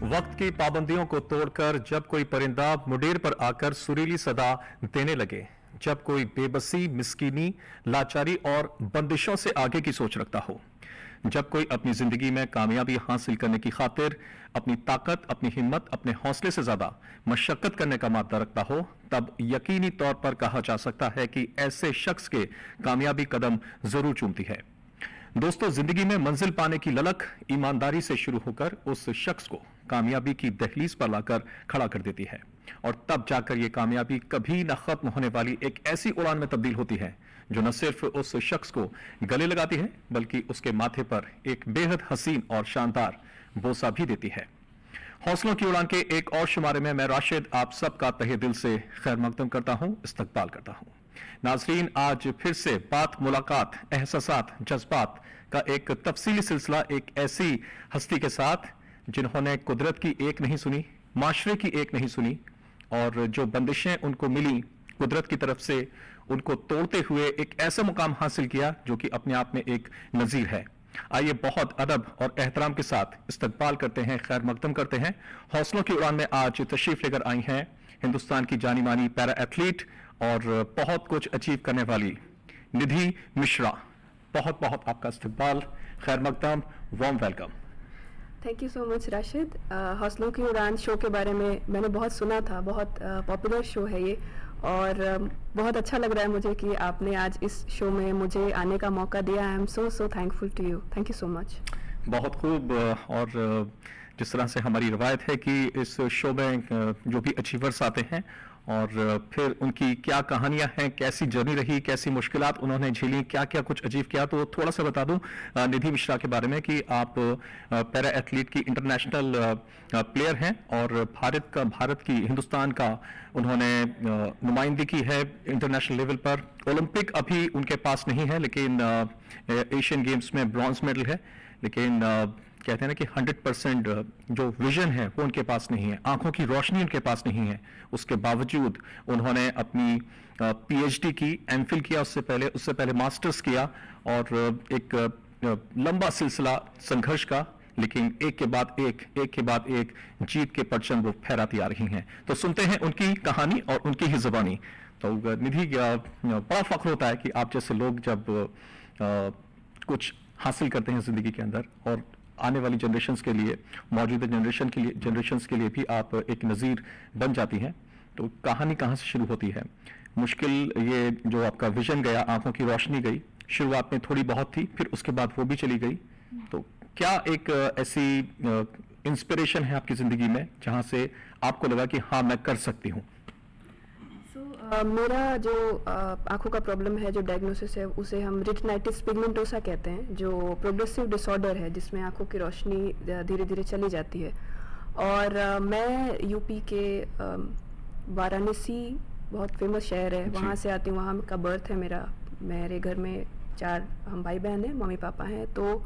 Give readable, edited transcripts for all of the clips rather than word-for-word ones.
वक्त की पाबंदियों को तोड़कर जब कोई परिंदा मुंडेर पर आकर सुरीली सदा देने लगे, जब कोई बेबसी, मिस्कीनी, लाचारी और बंदिशों से आगे की सोच रखता हो, जब कोई अपनी जिंदगी में कामयाबी हासिल करने की खातिर अपनी ताकत, अपनी हिम्मत, अपने हौसले से ज्यादा मशक्कत करने का मादा रखता हो, तब यकीनी तौर पर कहा जा सकता है कि ऐसे शख्स के कामयाबी कदम जरूर चूमती है। दोस्तों, जिंदगी में मंजिल पाने की ललक ईमानदारी से शुरू होकर उस शख्स को कामयाबी की दहलीज पर लाकर खड़ा कर देती है और तब जाकर यह कामयाबी कभी न खत्म होने वाली एक ऐसी उड़ान में तब्दील होती है जो न सिर्फ उस शख्स को गले लगाती है बल्कि उसके माथे पर एक बेहद हसीन और शानदार बोसा भी देती है। हौसलों की उड़ान के एक और शुमारे में मैं राशिद आप सबका तहे दिल से खैर मकदम करता हूं, इस्तकबाल करता हूं। नाजरीन, आज फिर से बात, मुलाकात, एहसासात, जज्बात का एक तफसीली सिलसिला एक ऐसी हस्ती के साथ जिन्होंने कुदरत की एक नहीं सुनी, माशरे की एक नहीं सुनी और जो बंदिशें उनको मिली कुदरत की तरफ से उनको तोड़ते हुए एक ऐसा मुकाम हासिल किया जो कि अपने आप में एक नजीर है। आइए बहुत अदब और एहतराम के साथ इस्तकबाल करते हैं, खैर मकदम करते हैं। हौसलों की उड़ान में आज तशरीफ लेकर आई हैं हिंदुस्तान की जानी मानी पैरा एथलीट और बहुत कुछ अचीव करने वाली निधि मिश्रा। बहुत बहुत आपका इस्तकबाल, खैर मकदम, warm welcome. Thank you so much Rashid. हौसलों की उड़ान शो के बारे में मैंने बहुत सुना था, बहुत पॉपुलर शो है ये और बहुत अच्छा लग रहा है मुझे कि आपने आज इस शो में मुझे आने का मौका दिया। I am so thankful to you, thank you so much. बहुत खूब। और जिस तरह से हमारी रवायत है कि इस शो में जो भी अचीवर्स आते हैं और फिर उनकी क्या कहानियां हैं, कैसी जर्नी रही, कैसी मुश्किलात उन्होंने झेली, क्या क्या कुछ अचीव किया, तो थोड़ा सा बता दूं निधि मिश्रा के बारे में कि आप पैरा एथलीट की इंटरनेशनल प्लेयर हैं और भारत की, हिंदुस्तान का उन्होंने नुमाइंदगी की है इंटरनेशनल लेवल पर। ओलंपिक अभी उनके पास नहीं है लेकिन एशियन गेम्स में ब्रॉन्ज मेडल है, लेकिन कहते हैं ना कि 100% जो विजन है वो उनके पास नहीं है, आंखों की रोशनी उनके पास नहीं है। उसके बावजूद उन्होंने अपनी पीएचडी की, एमफिल किया, उससे पहले मास्टर्स किया और एक लंबा सिलसिला संघर्ष का, लेकिन एक के बाद एक जीत के परचम वो फहराती आ रही हैं। तो सुनते हैं उनकी कहानी और उनकी ही जुबानी। तो निधि, बड़ा फख्र होता है कि आप जैसे लोग जब कुछ हासिल करते हैं जिंदगी के अंदर और आने वाली जनरेशन्स के लिए, मौजूदा जनरेशन्स के लिए भी आप एक नज़ीर बन जाती हैं। तो कहानी कहाँ से शुरू होती है? मुश्किल ये जो आपका विजन गया, आंखों की रोशनी गई, शुरुआत में थोड़ी बहुत थी, फिर उसके बाद वो भी चली गई। तो क्या एक ऐसी इंस्पिरेशन है आपकी जिंदगी में जहाँ से आपको लगा कि हाँ मैं कर सकती हूँ? मेरा जो आंखों का प्रॉब्लम है, जो डायग्नोसिस है, उसे हम रेटिनाइटिस पिगमेंटोसा कहते हैं, जो प्रोग्रेसिव डिसऑर्डर है जिसमें आंखों की रोशनी धीरे धीरे चली जाती है। और मैं यूपी के वाराणसी, बहुत फेमस शहर है, वहाँ से आती हूँ, वहाँ का बर्थ है मेरा। मेरे घर में 4 हम भाई बहन हैं, मम्मी पापा हैं। तो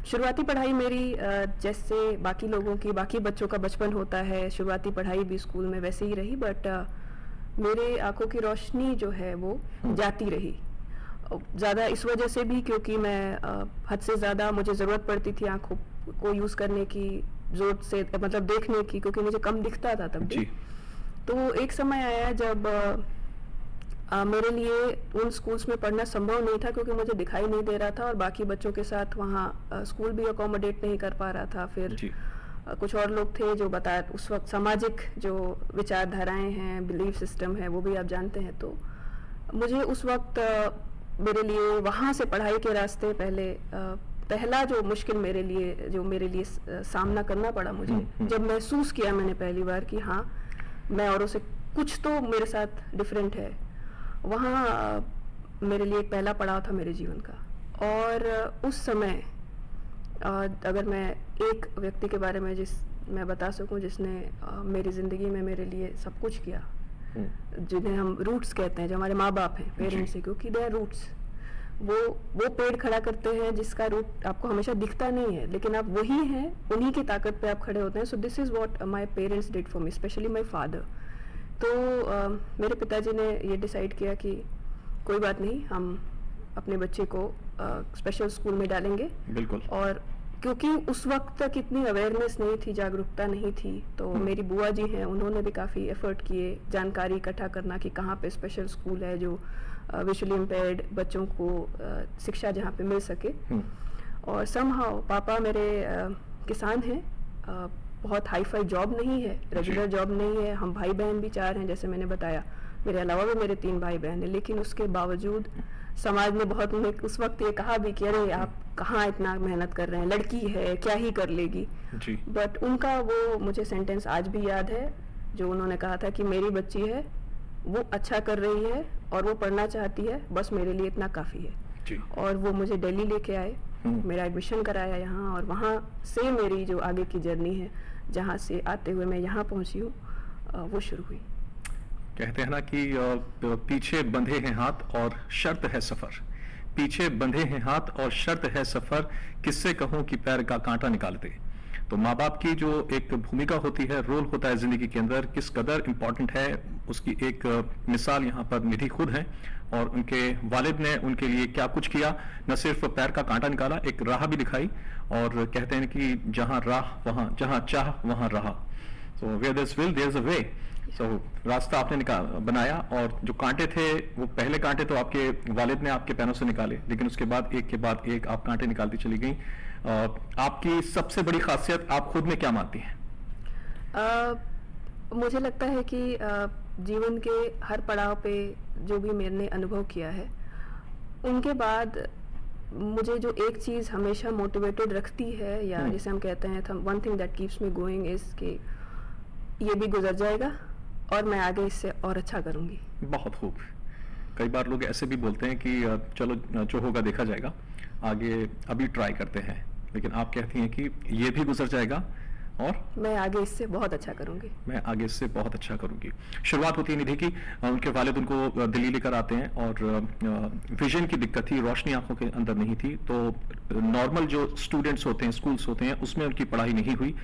शुरुआती पढ़ाई मेरी जैसे बाकी लोगों की, बाकी बच्चों का बचपन होता है, शुरुआती पढ़ाई भी स्कूल में वैसे ही रही, बट मेरे आंखों की रोशनी जो है वो जाती रही। ज़्यादा इस वजह से भी क्योंकि मैं हद से ज़्यादा मुझे ज़रूरत पड़ती थी आंखों को यूज़ करने की, ज़रूरत से मतलब देखने की, क्योंकि मुझे कम दिखता था तब भी। तो एक समय आया जब मेरे लिए उन स्कूल्स में पढ़ना संभव नहीं था क्योंकि मुझे दिखाई नहीं दे रहा था और बाकी बच्चों के साथ वहाँ स्कूल भी अकोमोडेट नहीं कर पा रहा था। फिर कुछ और लोग थे जो बताया, उस वक्त सामाजिक जो विचारधाराएं हैं, बिलीफ सिस्टम है, वो भी आप जानते हैं। तो मुझे उस वक्त मेरे लिए वहाँ से पढ़ाई के रास्ते पहला जो मुश्किल मेरे लिए सामना करना पड़ा मुझे, जब महसूस किया मैंने पहली बार कि हाँ मैं औरों से कुछ तो मेरे साथ डिफरेंट है, वहाँ मेरे लिए एक पहला पड़ाव था मेरे जीवन का। और उस समय अगर मैं एक व्यक्ति के बारे में मैं बता सकूं जिसने मेरी ज़िंदगी में मेरे लिए सब कुछ किया, जिन्हें हम रूट्स कहते हैं, जो हमारे माँ बाप हैं, पेरेंट्स हैं, क्योंकि दे आर रूट्स। वो पेड़ खड़ा करते हैं जिसका रूट आपको हमेशा दिखता नहीं है, लेकिन आप वही हैं, उन्हीं की ताकत पे आप खड़े होते हैं। So this is what my parents did for me, specially my father. तो मेरे पिताजी ने ये डिसाइड किया कि कोई बात नहीं, हम अपने बच्चे को स्पेशल स्कूल में डालेंगे। बिल्कुल। और क्योंकि उस वक्त तक इतनी अवेयरनेस नहीं थी, जागरूकता नहीं थी, तो मेरी बुआ जी हैं, उन्होंने भी काफ़ी एफर्ट किए जानकारी इकट्ठा करना कि कहाँ पे स्पेशल स्कूल है जो विजुअली इम्पेयर्ड बच्चों को शिक्षा जहाँ पे मिल सके। और समहाउ पापा मेरे किसान हैं, बहुत हाई फाई जॉब नहीं है, रेगुलर जॉब नहीं है, हम भाई बहन भी 4 हैं जैसे मैंने बताया, मेरे अलावा भी मेरे 3 भाई बहन हैं, लेकिन उसके बावजूद समाज ने बहुत उन्हें उस वक्त ये कहा भी कि अरे आप कहाँ इतना मेहनत कर रहे हैं, लड़की है क्या ही कर लेगी। बट उनका वो मुझे सेंटेंस आज भी याद है जो उन्होंने कहा था कि मेरी बच्ची है, वो अच्छा कर रही है और वो पढ़ना चाहती है, बस मेरे लिए इतना काफ़ी है। और वो मुझे दिल्ली लेके आए, मेरा एडमिशन कराया यहाँ, और वहाँ से मेरी जो आगे की जर्नी है, जहाँ से आते हुए मैं यहाँ पहुँची हूँ, वो शुरू हुई। कहते हैं ना कि पीछे बंधे हैं हाथ और शर्त है सफर, पीछे बंधे हैं हाथ और शर्त है सफर, किससे कहूं कि पैर का कांटा निकाल दे। तो माँ बाप की जो एक भूमिका होती है, रोल होता है जिंदगी के अंदर, किस कदर इम्पोर्टेंट है, उसकी एक मिसाल यहाँ पर निधि खुद है। और उनके वालिद ने उनके लिए क्या कुछ किया, न सिर्फ पैर का कांटा निकाला, एक राह भी दिखाई। और कहते हैं कि जहाँ राह वहाँ, जहाँ चाह वहाँ राह, so where there is will there is a way. तो रास्ता आपने बनाया, और जो कांटे थे वो पहले कांटे तो आपके वालिद ने आपके पैरों से निकाले, लेकिन उसके बाद एक के बाद एक आप कांटे निकालती चली गई। आपकी सबसे बड़ी खासियत आप खुद में क्या मानती हैं? मुझे लगता है कि जीवन के हर पड़ाव पे जो भी मैंने अनुभव किया है, उनके बाद मुझे जो एक चीज़ हमेशा मोटिवेटेड रखती है, या जिसे हम कहते हैं one thing that keeps me going is कि ये भी गुजर जाएगा और मैं आगे इससे और अच्छा करूंगी। बहुत खूब। कई बार लोग ऐसे भी बोलते हैं कि चलो जो होगा देखा जाएगा, आगे अभी ट्राई करते हैं, लेकिन आप कहती हैं कि ये भी गुजर जाएगा और मैं आगे इससे बहुत अच्छा करूंगी, मैं आगे इससे बहुत अच्छा करूंगी। शुरुआत होती है निधि की, उनके वालिद उनको दिल्ली लेकर आते हैं, और विजन की दिक्कत थी, रोशनी आंखों के अंदर नहीं थी, तो नॉर्मल जो स्टूडेंट्स होते हैं, स्कूल्स होते हैं, उसमें उनकी पढ़ाई नहीं हुई।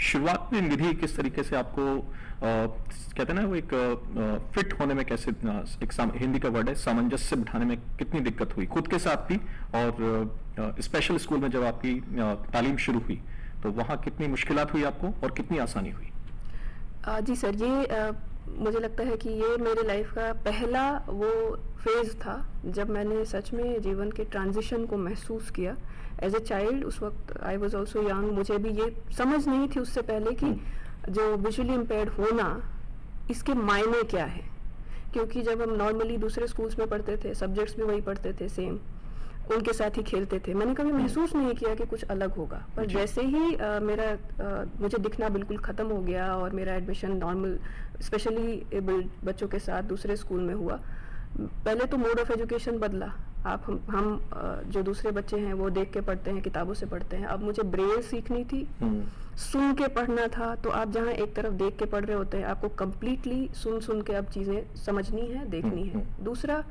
शुरुआत में निधि किस तरीके से आपको कहते हैं ना वो एक फिट होने में कैसे, एक हिंदी का वर्ड है सामंजस्य बिठाने में कितनी दिक्कत हुई खुद के साथ भी, और स्पेशल स्कूल में जब आपकी तालीम शुरू हुई तो वहाँ कितनी मुश्किलात हुई आपको और कितनी आसानी हुई? जी सर, ये मुझे लगता है कि ये मेरे लाइफ का पहला वो फेज था जब मैंने सच में जीवन के ट्रांजिशन को महसूस किया। एज ए चाइल्ड उस वक्त आई वॉज ऑल्सो यंग, मुझे भी ये समझ नहीं थी उससे पहले कि जो विजुअली इम्पेयर्ड होना, इसके मायने क्या है। क्योंकि जब हम नॉर्मली दूसरे स्कूल्स में पढ़ते थे, सब्जेक्ट्स भी वही पढ़ते थे सेम, उनके साथ ही खेलते थे, मैंने कभी महसूस नहीं किया कि कुछ अलग होगा। पर जैसे ही मुझे दिखना बिल्कुल ख़त्म हो गया और मेरा एडमिशन नॉर्मल स्पेशली एबल्ड बच्चों के साथ दूसरे स्कूल में हुआ, पहले तो मोड ऑफ एजुकेशन बदला। हम जो दूसरे बच्चे हैं वो देख के पढ़ते हैं, किताबों से पढ़ते हैं, अब मुझे ब्रेल सीखनी थी, सुन के पढ़ना था। तो आप जहाँ एक तरफ देख के पढ़ रहे होते हैं, आपको कम्प्लीटली सुन के अब चीज़ें समझनी है, देखनी है। दूसरा,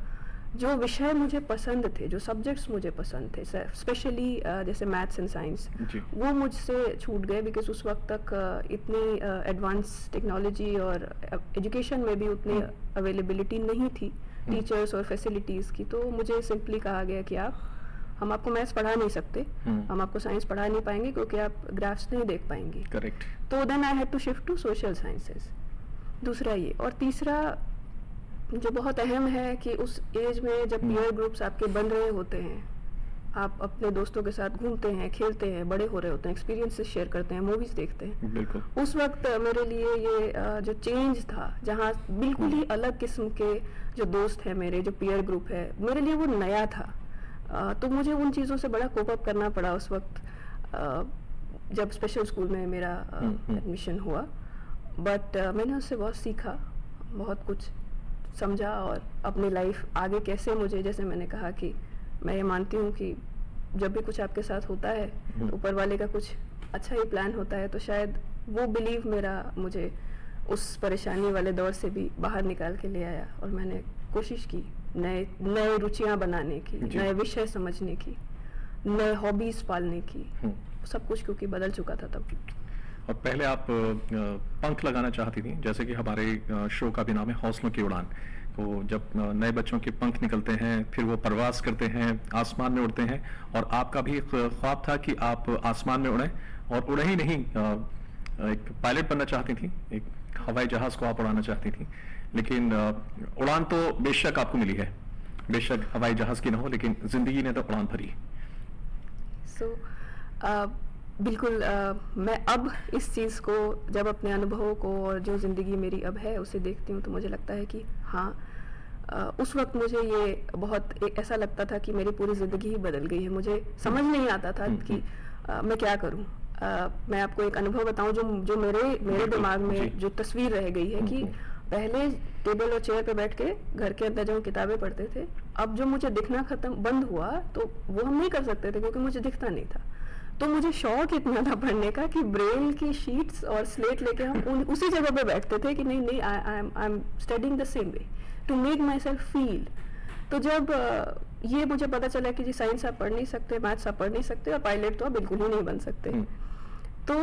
जो विषय मुझे पसंद थे, जो सब्जेक्ट्स मुझे पसंद थे, स्पेशली जैसे मैथ्स एंड साइंस, वो मुझसे छूट गए, बिकॉज उस वक्त तक इतनी एडवांस टेक्नोलॉजी और एजुकेशन में भी उतनी अवेलेबिलिटी नहीं थी टीचर्स और फैसिलिटीज़ की। तो मुझे सिंपली कहा गया कि हम आपको मैथ्स पढ़ा नहीं सकते, हम आपको साइंस पढ़ा नहीं पाएंगे क्योंकि आप ग्राफ्स नहीं देख पाएंगे। करेक्ट। तो then I had to shift to social sciences. दूसरा ये, और तीसरा जो बहुत अहम है कि उस एज में जब पीयर ग्रुप्स आपके बन रहे होते हैं, आप अपने दोस्तों के साथ घूमते हैं, खेलते हैं, बड़े हो रहे होते हैं, एक्सपीरियंसेस शेयर करते हैं, मूवीज देखते हैं। बिल्कुल। उस वक्त मेरे लिए ये जो चेंज था, जहाँ बिल्कुल ही अलग किस्म के जो दोस्त हैं मेरे, जो पीयर ग्रुप है, मेरे लिए वो नया था। तो मुझे उन चीज़ों से बड़ा कोप अप करना पड़ा उस वक्त जब स्पेशल स्कूल में मेरा एडमिशन हुआ। बट मैंने उससे बहुत सीखा, बहुत कुछ समझा, और अपनी लाइफ आगे कैसे मुझे, जैसे मैंने कहा कि मैं ये मानती हूँ कि जब भी कुछ आपके साथ होता है तो ऊपर वाले का कुछ अच्छा ही प्लान होता है। तो शायद वो बिलीव मेरा मुझे उस परेशानी वाले दौर से भी बाहर निकाल के ले आया, और मैंने कोशिश की नए रुचियाँ बनाने की, नए विषय समझने की, नए हॉबीज पालने की, सब कुछ क्योंकि बदल चुका था तब। और पहले आप पंख लगाना चाहती थी, जैसे कि हमारे शो का भी नाम है हौसलों की उड़ान। तो जब नए बच्चों के पंख निकलते हैं, फिर वो परवास करते हैं, आसमान में उड़ते हैं, और आपका भी एक ख्वाब था कि आप आसमान में उड़ें, और उड़े ही नहीं, एक पायलट बनना चाहती थी, एक हवाई जहाज को आप उड़ाना चाहती थी। लेकिन उड़ान तो बेशक आपको मिली है, बेशक हवाई जहाज की ना हो, लेकिन जिंदगी ने तो उड़ान भरी। सो बिल्कुल मैं अब इस चीज़ को, जब अपने अनुभवों को और जो ज़िंदगी मेरी अब है उसे देखती हूँ, तो मुझे लगता है कि हाँ, उस वक्त मुझे ये बहुत ऐसा लगता था कि मेरी पूरी ज़िंदगी ही बदल गई है। मुझे समझ नहीं आता था कि मैं क्या करूँ। मैं आपको एक अनुभव बताऊँ जो मेरे दिमाग में जो तस्वीर रह गई है कि पहले टेबल और चेयर पे बैठ के घर के अंदर जब हम किताबें पढ़ते थे, अब जो मुझे दिखना बंद हुआ, तो वो हम नहीं कर सकते थे क्योंकि मुझे दिखता नहीं था। तो मुझे शौक इतना था पढ़ने का कि ब्रेल की शीट्स और स्लेट लेके हम उसी जगह पे बैठते थे कि नहीं I am studying the same way to make myself feel. तो जब ये मुझे पता चला कि जी साइंस आप पढ़ नहीं सकते, मैथ्स आप पढ़ नहीं सकते, और पायलट तो आप बिल्कुल ही नहीं बन सकते, तो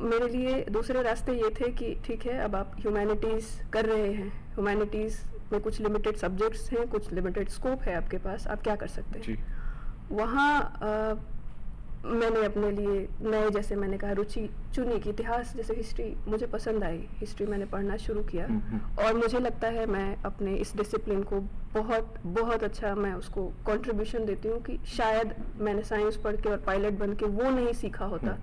मेरे लिए दूसरे रास्ते ये थे कि ठीक है, अब आप ह्यूमैनिटीज़ कर रहे हैं, ह्यूमैनिटीज़ में कुछ लिमिटेड सब्जेक्ट्स हैं, कुछ लिमिटेड स्कोप है आपके पास, आप क्या कर सकते हैं। वहाँ मैंने अपने लिए नए, जैसे मैंने कहा, रुचि चुनी कि इतिहास जैसे हिस्ट्री मुझे पसंद आई, हिस्ट्री मैंने पढ़ना शुरू किया, और मुझे लगता है मैं अपने इस डिसिप्लिन को बहुत बहुत अच्छा मैं उसको कंट्रीब्यूशन देती हूँ कि शायद मैंने साइंस पढ़ के और पायलट बन के वो नहीं सीखा होता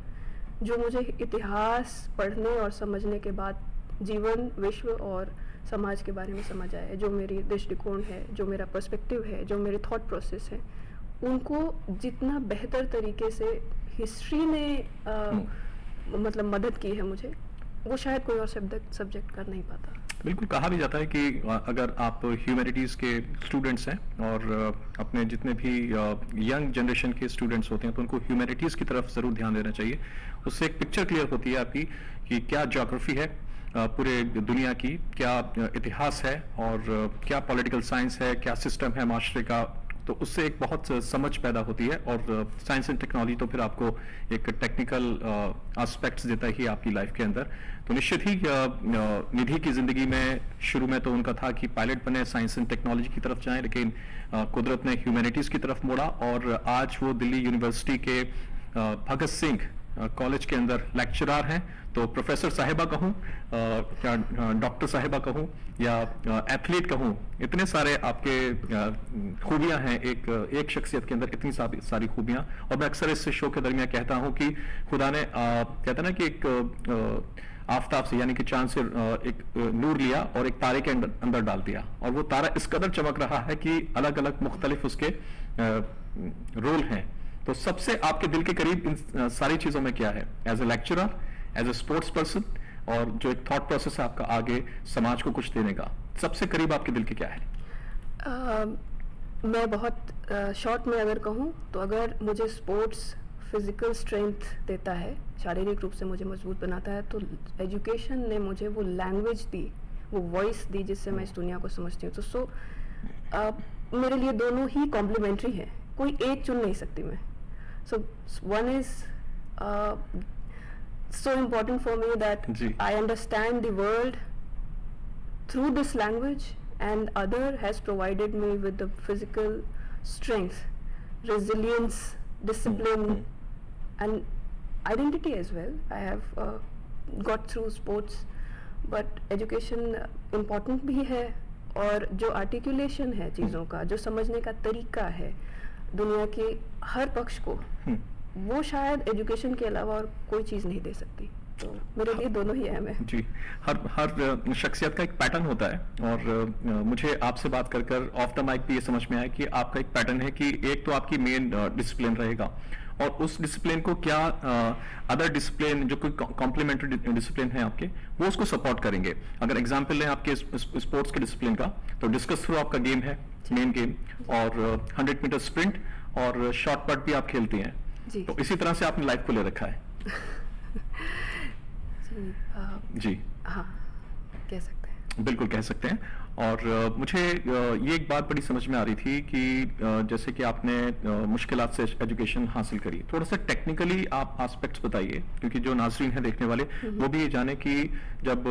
जो मुझे इतिहास पढ़ने और समझने के बाद जीवन, विश्व और समाज के बारे में समझ आया है। जो मेरी दृष्टिकोण है, जो मेरा पर्सपेक्टिव है, जो मेरे थॉट प्रोसेस है, उनको जितना बेहतर तरीके से हिस्ट्री ने मतलब मदद की है मुझे, वो शायद कोई और सब्जेक्ट कर नहीं पाता। बिल्कुल, कहा भी जाता है कि अगर आप ह्यूमैनिटीज़ के स्टूडेंट्स हैं और अपने जितने भी यंग जनरेशन के स्टूडेंट्स होते हैं, तो उनको ह्यूमैनिटीज़ की तरफ ज़रूर ध्यान देना चाहिए। उससे एक पिक्चर क्लियर होती है आपकी कि क्या ज्योग्राफी है पूरे दुनिया की, क्या इतिहास है, और क्या पॉलिटिकल साइंस है, क्या सिस्टम है माशरे का। तो उससे एक बहुत समझ पैदा होती है, और साइंस एंड टेक्नोलॉजी तो फिर आपको एक टेक्निकल एस्पेक्ट्स देता ही आपकी लाइफ के अंदर। तो निश्चित ही निधि की ज़िंदगी में शुरू में तो उनका था कि पायलट बने, साइंस एंड टेक्नोलॉजी की तरफ जाएं, लेकिन कुदरत ने ह्यूमैनिटीज़ की तरफ मोड़ा, और आज वो दिल्ली यूनिवर्सिटी के भगत सिंह कॉलेज के अंदर लेक्चरर हैं। तो प्रोफेसर साहिबा कहूँ या डॉक्टर साहिबा कहूँ या एथलीट कहूँ, इतने सारे आपके खूबियाँ हैं एक शख्सियत के अंदर, इतनी सारी खूबियाँ। और मैं अक्सर इस शो के दरमियान कहता हूँ कि खुदा ने कहते ना कि एक आफताब से, यानी कि चांद से एक नूर लिया और एक तारे के अंदर डाल दिया, और वो तारा इस कदर चमक रहा है कि अलग अलग मुख्तलिफ उसके रोल हैं। तो सबसे आपके दिल के करीब इन सारी चीजों में क्या है, as a lecturer, as a sports person, और जो एक थॉट प्रोसेस है आपका आगे समाज को कुछ देने का, सबसे करीब आपके दिल के क्या है? मैं बहुत शॉर्ट में अगर कहूँ तो, अगर मुझे स्पोर्ट्स फिजिकल स्ट्रेंथ देता है, शारीरिक रूप से मुझे मजबूत बनाता है, तो एजुकेशन ने मुझे वो लैंग्वेज दी, वो वॉइस दी जिससे मैं इस दुनिया को समझती हूँ। तो मेरे लिए दोनों ही कॉम्प्लीमेंट्री है, कोई एक चुन नहीं सकती मैं। So one is so important for me that I understand the world through this language, and other has provided me with the physical strength, resilience, discipline, and identity as well. I have got through sports, but education important भी है, और जो articulation है चीज़ों का, जो समझने का तरीका है दुनिया के हर पक्ष को, वो शायद एजुकेशन के अलावा और कोई चीज़ नहीं दे सकती। तो मेरे लिए दोनों ही अहम है। जी, हर शख्सियत का एक पैटर्न होता है, और मुझे आपसे बात कर कर ऑफ द माइक भी ये समझ में आया कि आपका एक पैटर्न है कि एक तो आपकी मेन डिसिप्लिन रहेगा, और उस डिसिप्लिन को क्या अदर डिसिप्लिन जो कोई कॉम्प्लीमेंट्री डिसिप्लिन है आपके, वो उसको सपोर्ट करेंगे। अगर एग्जांपल लें आपके स्पोर्ट्स के डिसिप्लिन का, तो डिस्कस थ्रो आपका गेम है, मेन गेम, और 100 मीटर स्प्रिंट और शॉर्ट पट भी आप खेलती हैं। तो इसी तरह से आपने लाइफ को ले रखा है। जी हाँ, कह सकते हैं। बिल्कुल कह सकते हैं। और मुझे ये एक बात बड़ी समझ में आ रही थी कि जैसे कि आपने मुश्किलात से एजुकेशन हासिल करी, थोड़ा सा टेक्निकली आप एस्पेक्ट्स बताइए, क्योंकि जो नाज़रीन हैं देखने वाले, वो भी ये जाने कि जब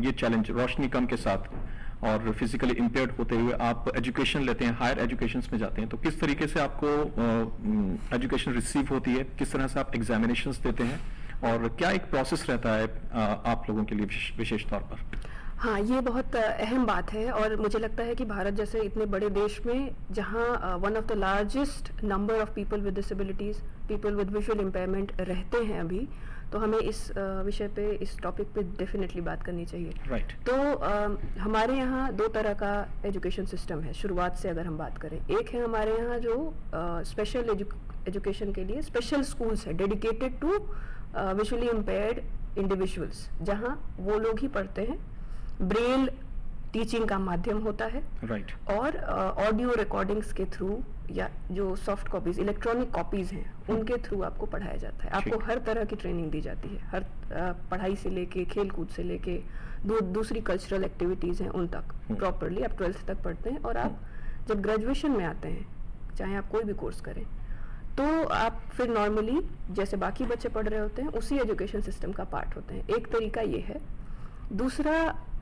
ये चैलेंज रोशनी कम के साथ और फिजिकली इम्पेयर्ड होते हुए आप एजुकेशन लेते हैं, हायर एजुकेशंस में जाते हैं, तो किस तरीके से आपको एजुकेशन रिसीव होती है, किस तरह से आप एग्जामिनेशंस देते हैं, और क्या एक प्रोसेस रहता है आप लोगों के लिए विशेष तौर पर? हाँ, ये बहुत अहम बात है और मुझे लगता है कि भारत जैसे इतने बड़े देश में जहाँ one of the largest number of people with disabilities, people with visual impairment रहते हैं अभी, तो हमें इस विषय पे, इस टॉपिक पे डेफिनेटली बात करनी चाहिए। राइट। तो हमारे यहाँ दो तरह का एजुकेशन सिस्टम है शुरुआत से अगर हम बात करें। एक है हमारे यहाँ जो स्पेशल एजुकेशन के लिए स्पेशल स्कूल्स है dedicated to visually impaired individuals, जहाँ वो लोग ही पढ़ते हैं। ब्रेल टीचिंग का माध्यम होता है, राइट। और ऑडियो रिकॉर्डिंग्स के थ्रू या जो सॉफ्ट कॉपीज, इलेक्ट्रॉनिक कॉपीज हैं, उनके थ्रू आपको पढ़ाया जाता है। आपको हर तरह की ट्रेनिंग दी जाती है, हर पढ़ाई से लेके खेल कूद से लेके दूसरी कल्चरल एक्टिविटीज़ हैं उन तक प्रॉपरली आप 12th तक पढ़ते हैं। और आप जब ग्रेजुएशन में आते हैं, चाहे आप कोई भी कोर्स करें, तो आप फिर नॉर्मली जैसे बाकी बच्चे पढ़ रहे होते हैं उसी एजुकेशन सिस्टम का पार्ट होते हैं। एक तरीका ये है। दूसरा,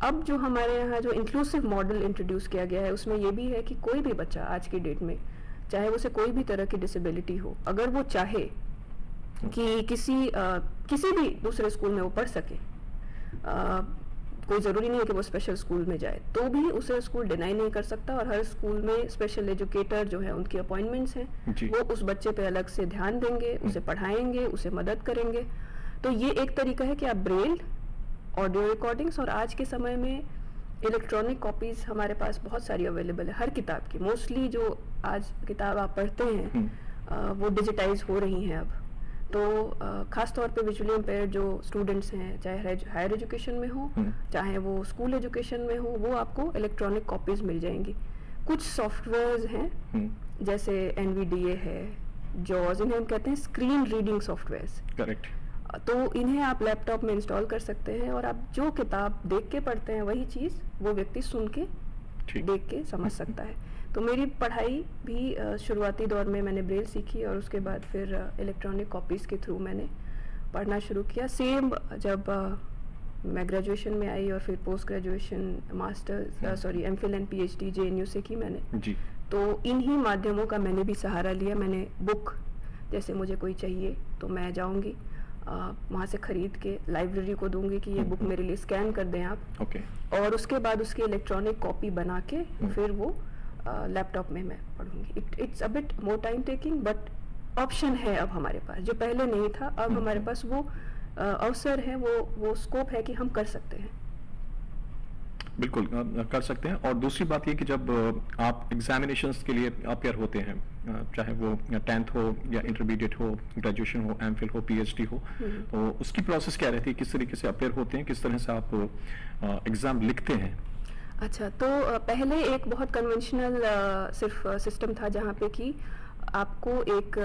अब जो हमारे यहाँ जो इंक्लूसिव मॉडल इंट्रोड्यूस किया गया है, उसमें ये भी है कि कोई भी बच्चा आज की डेट में, चाहे उसे कोई भी तरह की डिसेबिलिटी हो, अगर वो चाहे कि किसी भी दूसरे स्कूल में वो पढ़ सके, कोई ज़रूरी नहीं है कि वो स्पेशल स्कूल में जाए, तो भी उसे स्कूल डिनाई नहीं कर सकता। और हर स्कूल में स्पेशल एजुकेटर जो है, उनकी अपॉइंटमेंट्स हैं, वो उस बच्चे पे अलग से ध्यान देंगे, उसे पढ़ाएंगे, उसे मदद करेंगे। तो ये एक तरीका है कि आप ब्रेल, ऑडियो रिकॉर्डिंग्स, और आज के समय में इलेक्ट्रॉनिक कॉपीज हमारे पास बहुत सारी अवेलेबल है हर किताब की। मोस्टली जो आज किताब आप पढ़ते हैं वो डिजिटाइज हो रही हैं अब। तो खास तौर पे विजुअली इम्पेयर्ड जो स्टूडेंट्स हैं, चाहे हायर एजुकेशन में हो, चाहे वो स्कूल एजुकेशन में हो, वो आपको इलेक्ट्रॉनिक कॉपीज मिल जाएंगी। कुछ सॉफ्टवेयर्स हैं जैसे NVDA है, जॉज, इन्हें हम कहते हैं स्क्रीन रीडिंग सॉफ्टवेयर्स। करेक्ट। तो इन्हें आप लैपटॉप में इंस्टॉल कर सकते हैं और आप जो किताब देख के पढ़ते हैं वही चीज़ वो व्यक्ति सुन के, देख के समझ सकता है। तो मेरी पढ़ाई भी शुरुआती दौर में मैंने ब्रेल सीखी और उसके बाद फिर इलेक्ट्रॉनिक कॉपीज़ के थ्रू मैंने पढ़ना शुरू किया। सेम जब मैं ग्रेजुएशन में आई और फिर post graduation MPhil and PhD JNU से की मैंने जी। तो इन्हीं माध्यमों का मैंने भी सहारा लिया। मैंने बुक, जैसे मुझे कोई चाहिए तो मैं जाऊँगी वहाँ से खरीद के लाइब्रेरी को दूंगी कि ये बुक मेरे लिए स्कैन कर दें आप। और उसके बाद उसकी इलेक्ट्रॉनिक कॉपी बना के फिर वो लैपटॉप में मैं पढ़ूंगी। It's a bit more time taking, but option है अब हमारे पास, जो पहले नहीं था। अब हमारे पास वो अवसर है, वो स्कोप है कि हम कर सकते हैं। बिल्कुल कर सकते हैं। और दूसरी बात ये कि जब आप एग्जामिनेशंस के लिए अपेयर होते हैं, चाहे वो 10th हो या इंटरमीडिएट हो, ग्रेजुएशन हो, MPhil हो, PhD हो, तो उसकी प्रोसेस क्या रहती है? किस तरीके से अपेयर होते हैं? किस तरह से आप एग्जाम लिखते हैं? अच्छा, तो पहले एक बहुत कन्वेंशनल सिर्फ सिस्टम था जहाँ पे कि आपको एक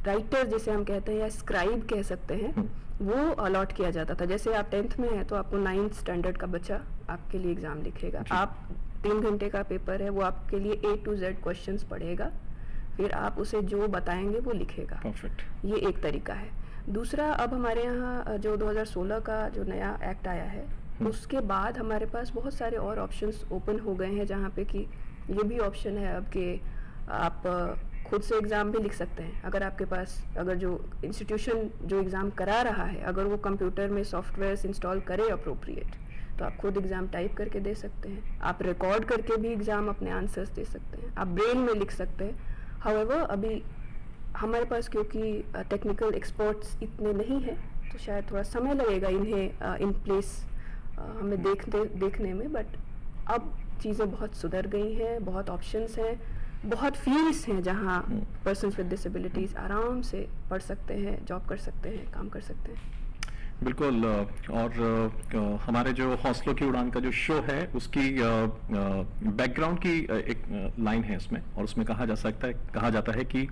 राइटर, जिसे हम कहते हैं, या स्क्राइब कह सकते हैं, वो अलॉट किया जाता था। जैसे आप 10th में हैं तो आपको 9th स्टैंडर्ड का बच्चा आपके लिए एग्जाम लिखेगा। आप 3 घंटे का पेपर है, वो आपके लिए A to Z क्वेश्चंस पढ़ेगा, फिर आप उसे जो बताएंगे वो लिखेगा। परफेक्ट। ये एक तरीका है। दूसरा, अब हमारे यहाँ जो 2016 का जो नया एक्ट आया है, उसके बाद हमारे पास बहुत सारे और ऑप्शंस ओपन हो गए हैं, जहाँ पे कि ये भी ऑप्शन है अब कि आप खुद से एग्ज़ाम भी लिख सकते हैं। अगर आपके पास, अगर जो इंस्टीट्यूशन जो एग्ज़ाम करा रहा है, अगर वो कंप्यूटर में सॉफ्टवेयर्स इंस्टॉल करे अप्रोप्रिएट, तो आप खुद एग्ज़ाम टाइप करके दे सकते हैं। आप रिकॉर्ड करके भी एग्ज़ाम अपने आंसर्स दे सकते हैं। आप ब्रेल में लिख सकते हैं। हाउएवर, अभी हमारे पास क्योंकि टेक्निकल एक्सपर्ट्स इतने नहीं हैं, तो शायद थोड़ा समय लगेगा इन्हें इन प्लेस हमें देखने में। बट अब चीज़ें बहुत सुधर गई हैं, बहुत ऑप्शंस हैं, बहुत फील्ड्स हैं जहाँ पर्सन्स विद डिसेबिलिटीज़ आराम से पढ़ सकते हैं, जॉब कर सकते हैं, काम कर सकते हैं। बिल्कुल। और हमारे जो हौसलों की उड़ान का जो शो है, उसकी बैकग्राउंड की एक लाइन है इसमें, और उसमें कहा जाता है कि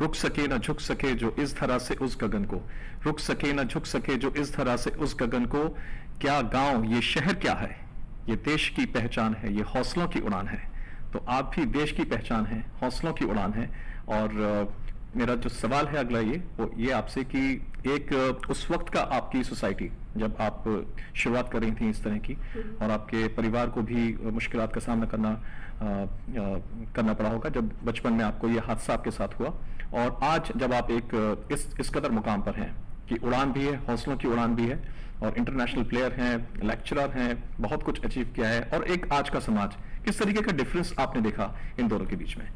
रुक सके न झुक सके जो इस धरा से उस गगन को, रुक सके न झुक सके जो इस धरा से उस गगन को, क्या गांव ये शहर क्या है, ये देश की पहचान है, ये हौसलों की उड़ान है। तो आप भी देश की पहचान है, हौसलों की उड़ान है। और मेरा जो सवाल है अगला वो ये आपसे कि एक उस वक्त का आपकी सोसाइटी, जब आप शुरुआत कर रही थी इस तरह की, और आपके परिवार को भी मुश्किलात का सामना करना पड़ा होगा जब बचपन में आपको ये हादसा आपके साथ हुआ, और आज जब आप एक इस कदर मुकाम पर हैं कि उड़ान भी है, हौसलों की उड़ान भी है, और इंटरनेशनल प्लेयर हैं, लेक्चरर हैं, बहुत कुछ अचीव किया है, और एक आज का समाज, किस तरीके का डिफरेंस आपने देखा इन दोनों के बीच में?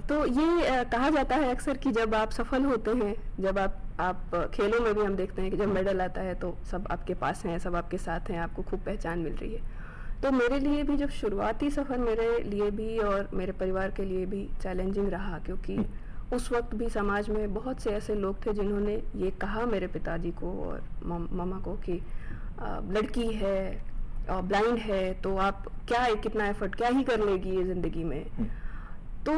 तो ये कहा जाता है अक्सर कि जब आप सफल होते हैं, जब आप खेलों में भी हम देखते हैं कि जब मेडल आता है तो सब आपके पास हैं, सब आपके साथ हैं, आपको खूब पहचान मिल रही है। तो मेरे लिए भी जब शुरुआती सफ़र मेरे लिए भी और मेरे परिवार के लिए भी चैलेंजिंग रहा, क्योंकि उस वक्त भी समाज में बहुत से ऐसे लोग थे जिन्होंने ये कहा मेरे पिताजी को और मामा को कि लड़की है, ब्लाइंड है, तो आप क्या कितना एफर्ट क्या ही कर लेगी ये ज़िंदगी में। तो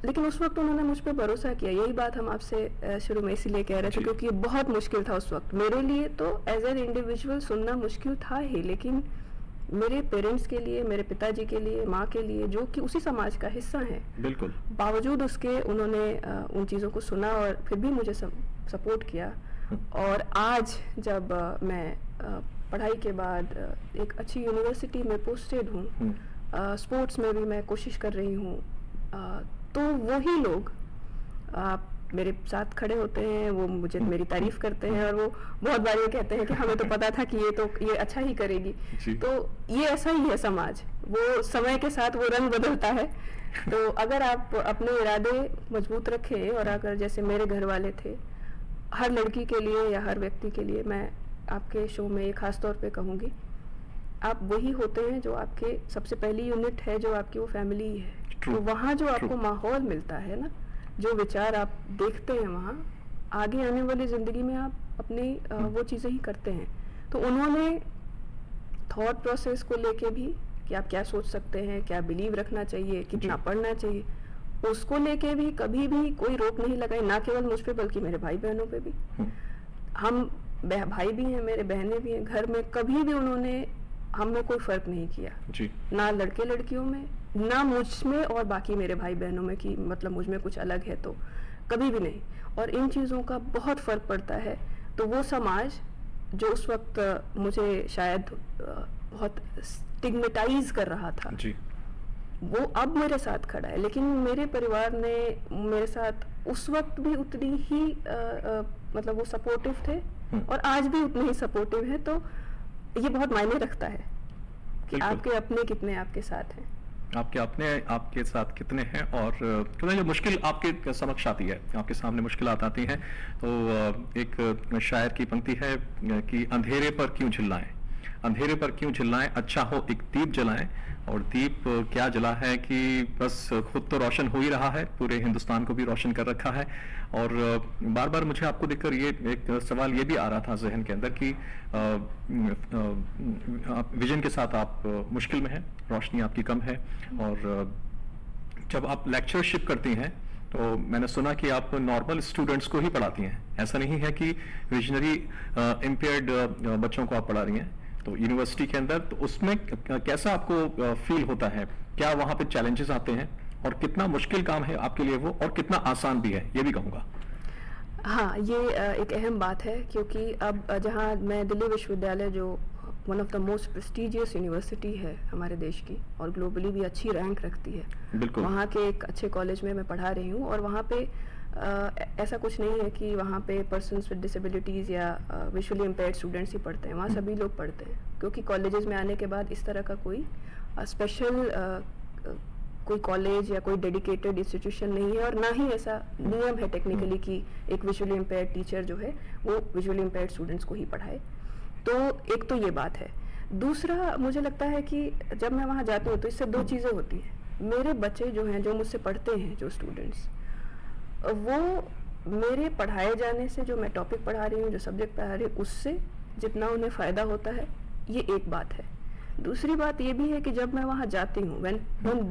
लेकिन उस वक्त उन्होंने मुझ पर भरोसा किया। यही बात हम आपसे शुरू में इसीलिए कह रहे थे क्योंकि ये बहुत मुश्किल था उस वक्त मेरे लिए। तो एज एन इंडिविजुअल सुनना मुश्किल था ही, लेकिन मेरे पेरेंट्स के लिए, मेरे पिताजी के लिए, माँ के लिए, जो कि उसी समाज का हिस्सा हैं, बिल्कुल, बावजूद उसके उन्होंने उन चीज़ों को सुना और फिर भी मुझे सपोर्ट किया। और आज जब मैं पढ़ाई के बाद एक अच्छी यूनिवर्सिटी में पोस्टेड हूँ, स्पोर्ट्स में भी मैं कोशिश कर रही हूँ, तो वही लोग मेरे साथ खड़े होते हैं, वो मुझे मेरी तारीफ करते हैं, और वो बहुत बार ये कहते हैं कि हमें तो पता था कि ये अच्छा ही करेगी। तो ये ऐसा ही है समाज, वो समय के साथ वो रंग बदलता है। तो अगर आप अपने इरादे मजबूत रखें, और अगर जैसे मेरे घर वाले थे, हर लड़की के लिए या हर व्यक्ति के लिए मैं आपके शो में ये खास तौर पे कहूँगी, आप वही होते हैं जो आपके सबसे पहली यूनिट है, जो आपकी वो फैमिली है। तो वहाँ जो आपको माहौल मिलता है ना, जो विचार आप देखते हैं, वहाँ आगे आने वाली ज़िंदगी में आप अपनी वो चीज़ें ही करते हैं। तो उन्होंने थॉट प्रोसेस को लेके भी कि आप क्या सोच सकते हैं, क्या बिलीव रखना चाहिए, कितना पढ़ना चाहिए, उसको लेके भी कभी भी कोई रोक नहीं लगाई, ना केवल मुझ पे बल्कि मेरे भाई बहनों पे भी। हम भाई भी हैं मेरे, बहनें भी हैं घर में, कभी भी उन्होंने हम में कोई फ़र्क नहीं किया जी। ना लड़के लड़कियों में, ना मुझ में और बाकी मेरे भाई बहनों में कि मतलब मुझ में कुछ अलग है, तो कभी भी नहीं। और इन चीज़ों का बहुत फ़र्क पड़ता है। तो वो समाज जो उस वक्त मुझे शायद बहुत स्टिग्मेटाइज कर रहा था जी, वो अब मेरे साथ खड़ा है। लेकिन मेरे परिवार ने मेरे साथ उस वक्त भी उतनी ही मतलब वो सपोर्टिव थे, और आज भी उतने ही सपोर्टिव है। तो ये बहुत मायने रखता है कि आपके अपने कितने आपके साथ हैं, आपके अपने आपके साथ कितने हैं। और क्योंकि जो मुश्किल आपके समक्ष आती है, आपके सामने मुश्किलात आती हैं, तो एक शायर की पंक्ति है कि अंधेरे पर क्यों चिल्लाएं, अंधेरे पर क्यों चिल्लाएं, अच्छा हो एक दीप जलाएं। और दीप क्या जला है कि बस खुद तो रोशन हो ही रहा है, पूरे हिंदुस्तान को भी रोशन कर रखा है। और बार बार मुझे आपको देखकर ये एक सवाल ये भी आ रहा था जहन के अंदर कि विजन के साथ आप मुश्किल में हैं, रोशनी आपकी कम है, और जब आप लेक्चरशिप करती हैं तो मैंने सुना कि आप नॉर्मल स्टूडेंट्स को ही पढ़ाती हैं, ऐसा नहीं है कि विजनरी इम्पेयर्ड बच्चों को आप पढ़ा रही हैं। तो यूनिवर्सिटी के अंदर, तो उसमें कैसा आपको फील होता है, क्या वहाँ पे चैलेंजेस आते हैं, और कितना मुश्किल काम है आपके लिए वो, और कितना आसान भी है, ये भी कहूँगा। हाँ, ये एक अहम बात है, क्योंकि अब जहाँ मैं दिल्ली विश्वविद्यालय, जो one of the most prestigious university है हमारे देश की, और ग्लोबली भी अच्छी रैंक रखती है, बिल्कुल, वहाँ के एक अच्छे कॉलेज में मैं पढ़ा रही हूँ। और वहाँ पे ऐसा कुछ नहीं है कि वहाँ पे पर्सन्स विद डिसेबिलिटीज़ या विजुअली इम्पेयर्ड स्टूडेंट्स ही पढ़ते हैं, वहाँ सभी लोग पढ़ते हैं, क्योंकि कॉलेजेस में आने के बाद इस तरह का कोई स्पेशल कोई कॉलेज या कोई डेडिकेटेड इंस्टीट्यूशन नहीं है, और ना ही ऐसा नियम है टेक्निकली कि एक विजुअली इम्पेयर्ड टीचर जो है वो विजुअली इम्पेयर्ड स्टूडेंट्स को ही पढ़ाए। तो एक तो ये बात है। दूसरा, मुझे लगता है कि जब मैं वहाँ जाती हूँ तो इससे दो चीज़ें होती हैं। मेरे बच्चे जो हैं, जो मुझसे पढ़ते हैं, जो स्टूडेंट्स, वो मेरे पढ़ाए जाने से, जो मैं टॉपिक पढ़ा रही हूँ, जो सब्जेक्ट पढ़ा रही हूँ, उससे जितना उन्हें फ़ायदा होता है, ये एक बात है। दूसरी बात ये भी है कि जब मैं वहाँ जाती हूँ, when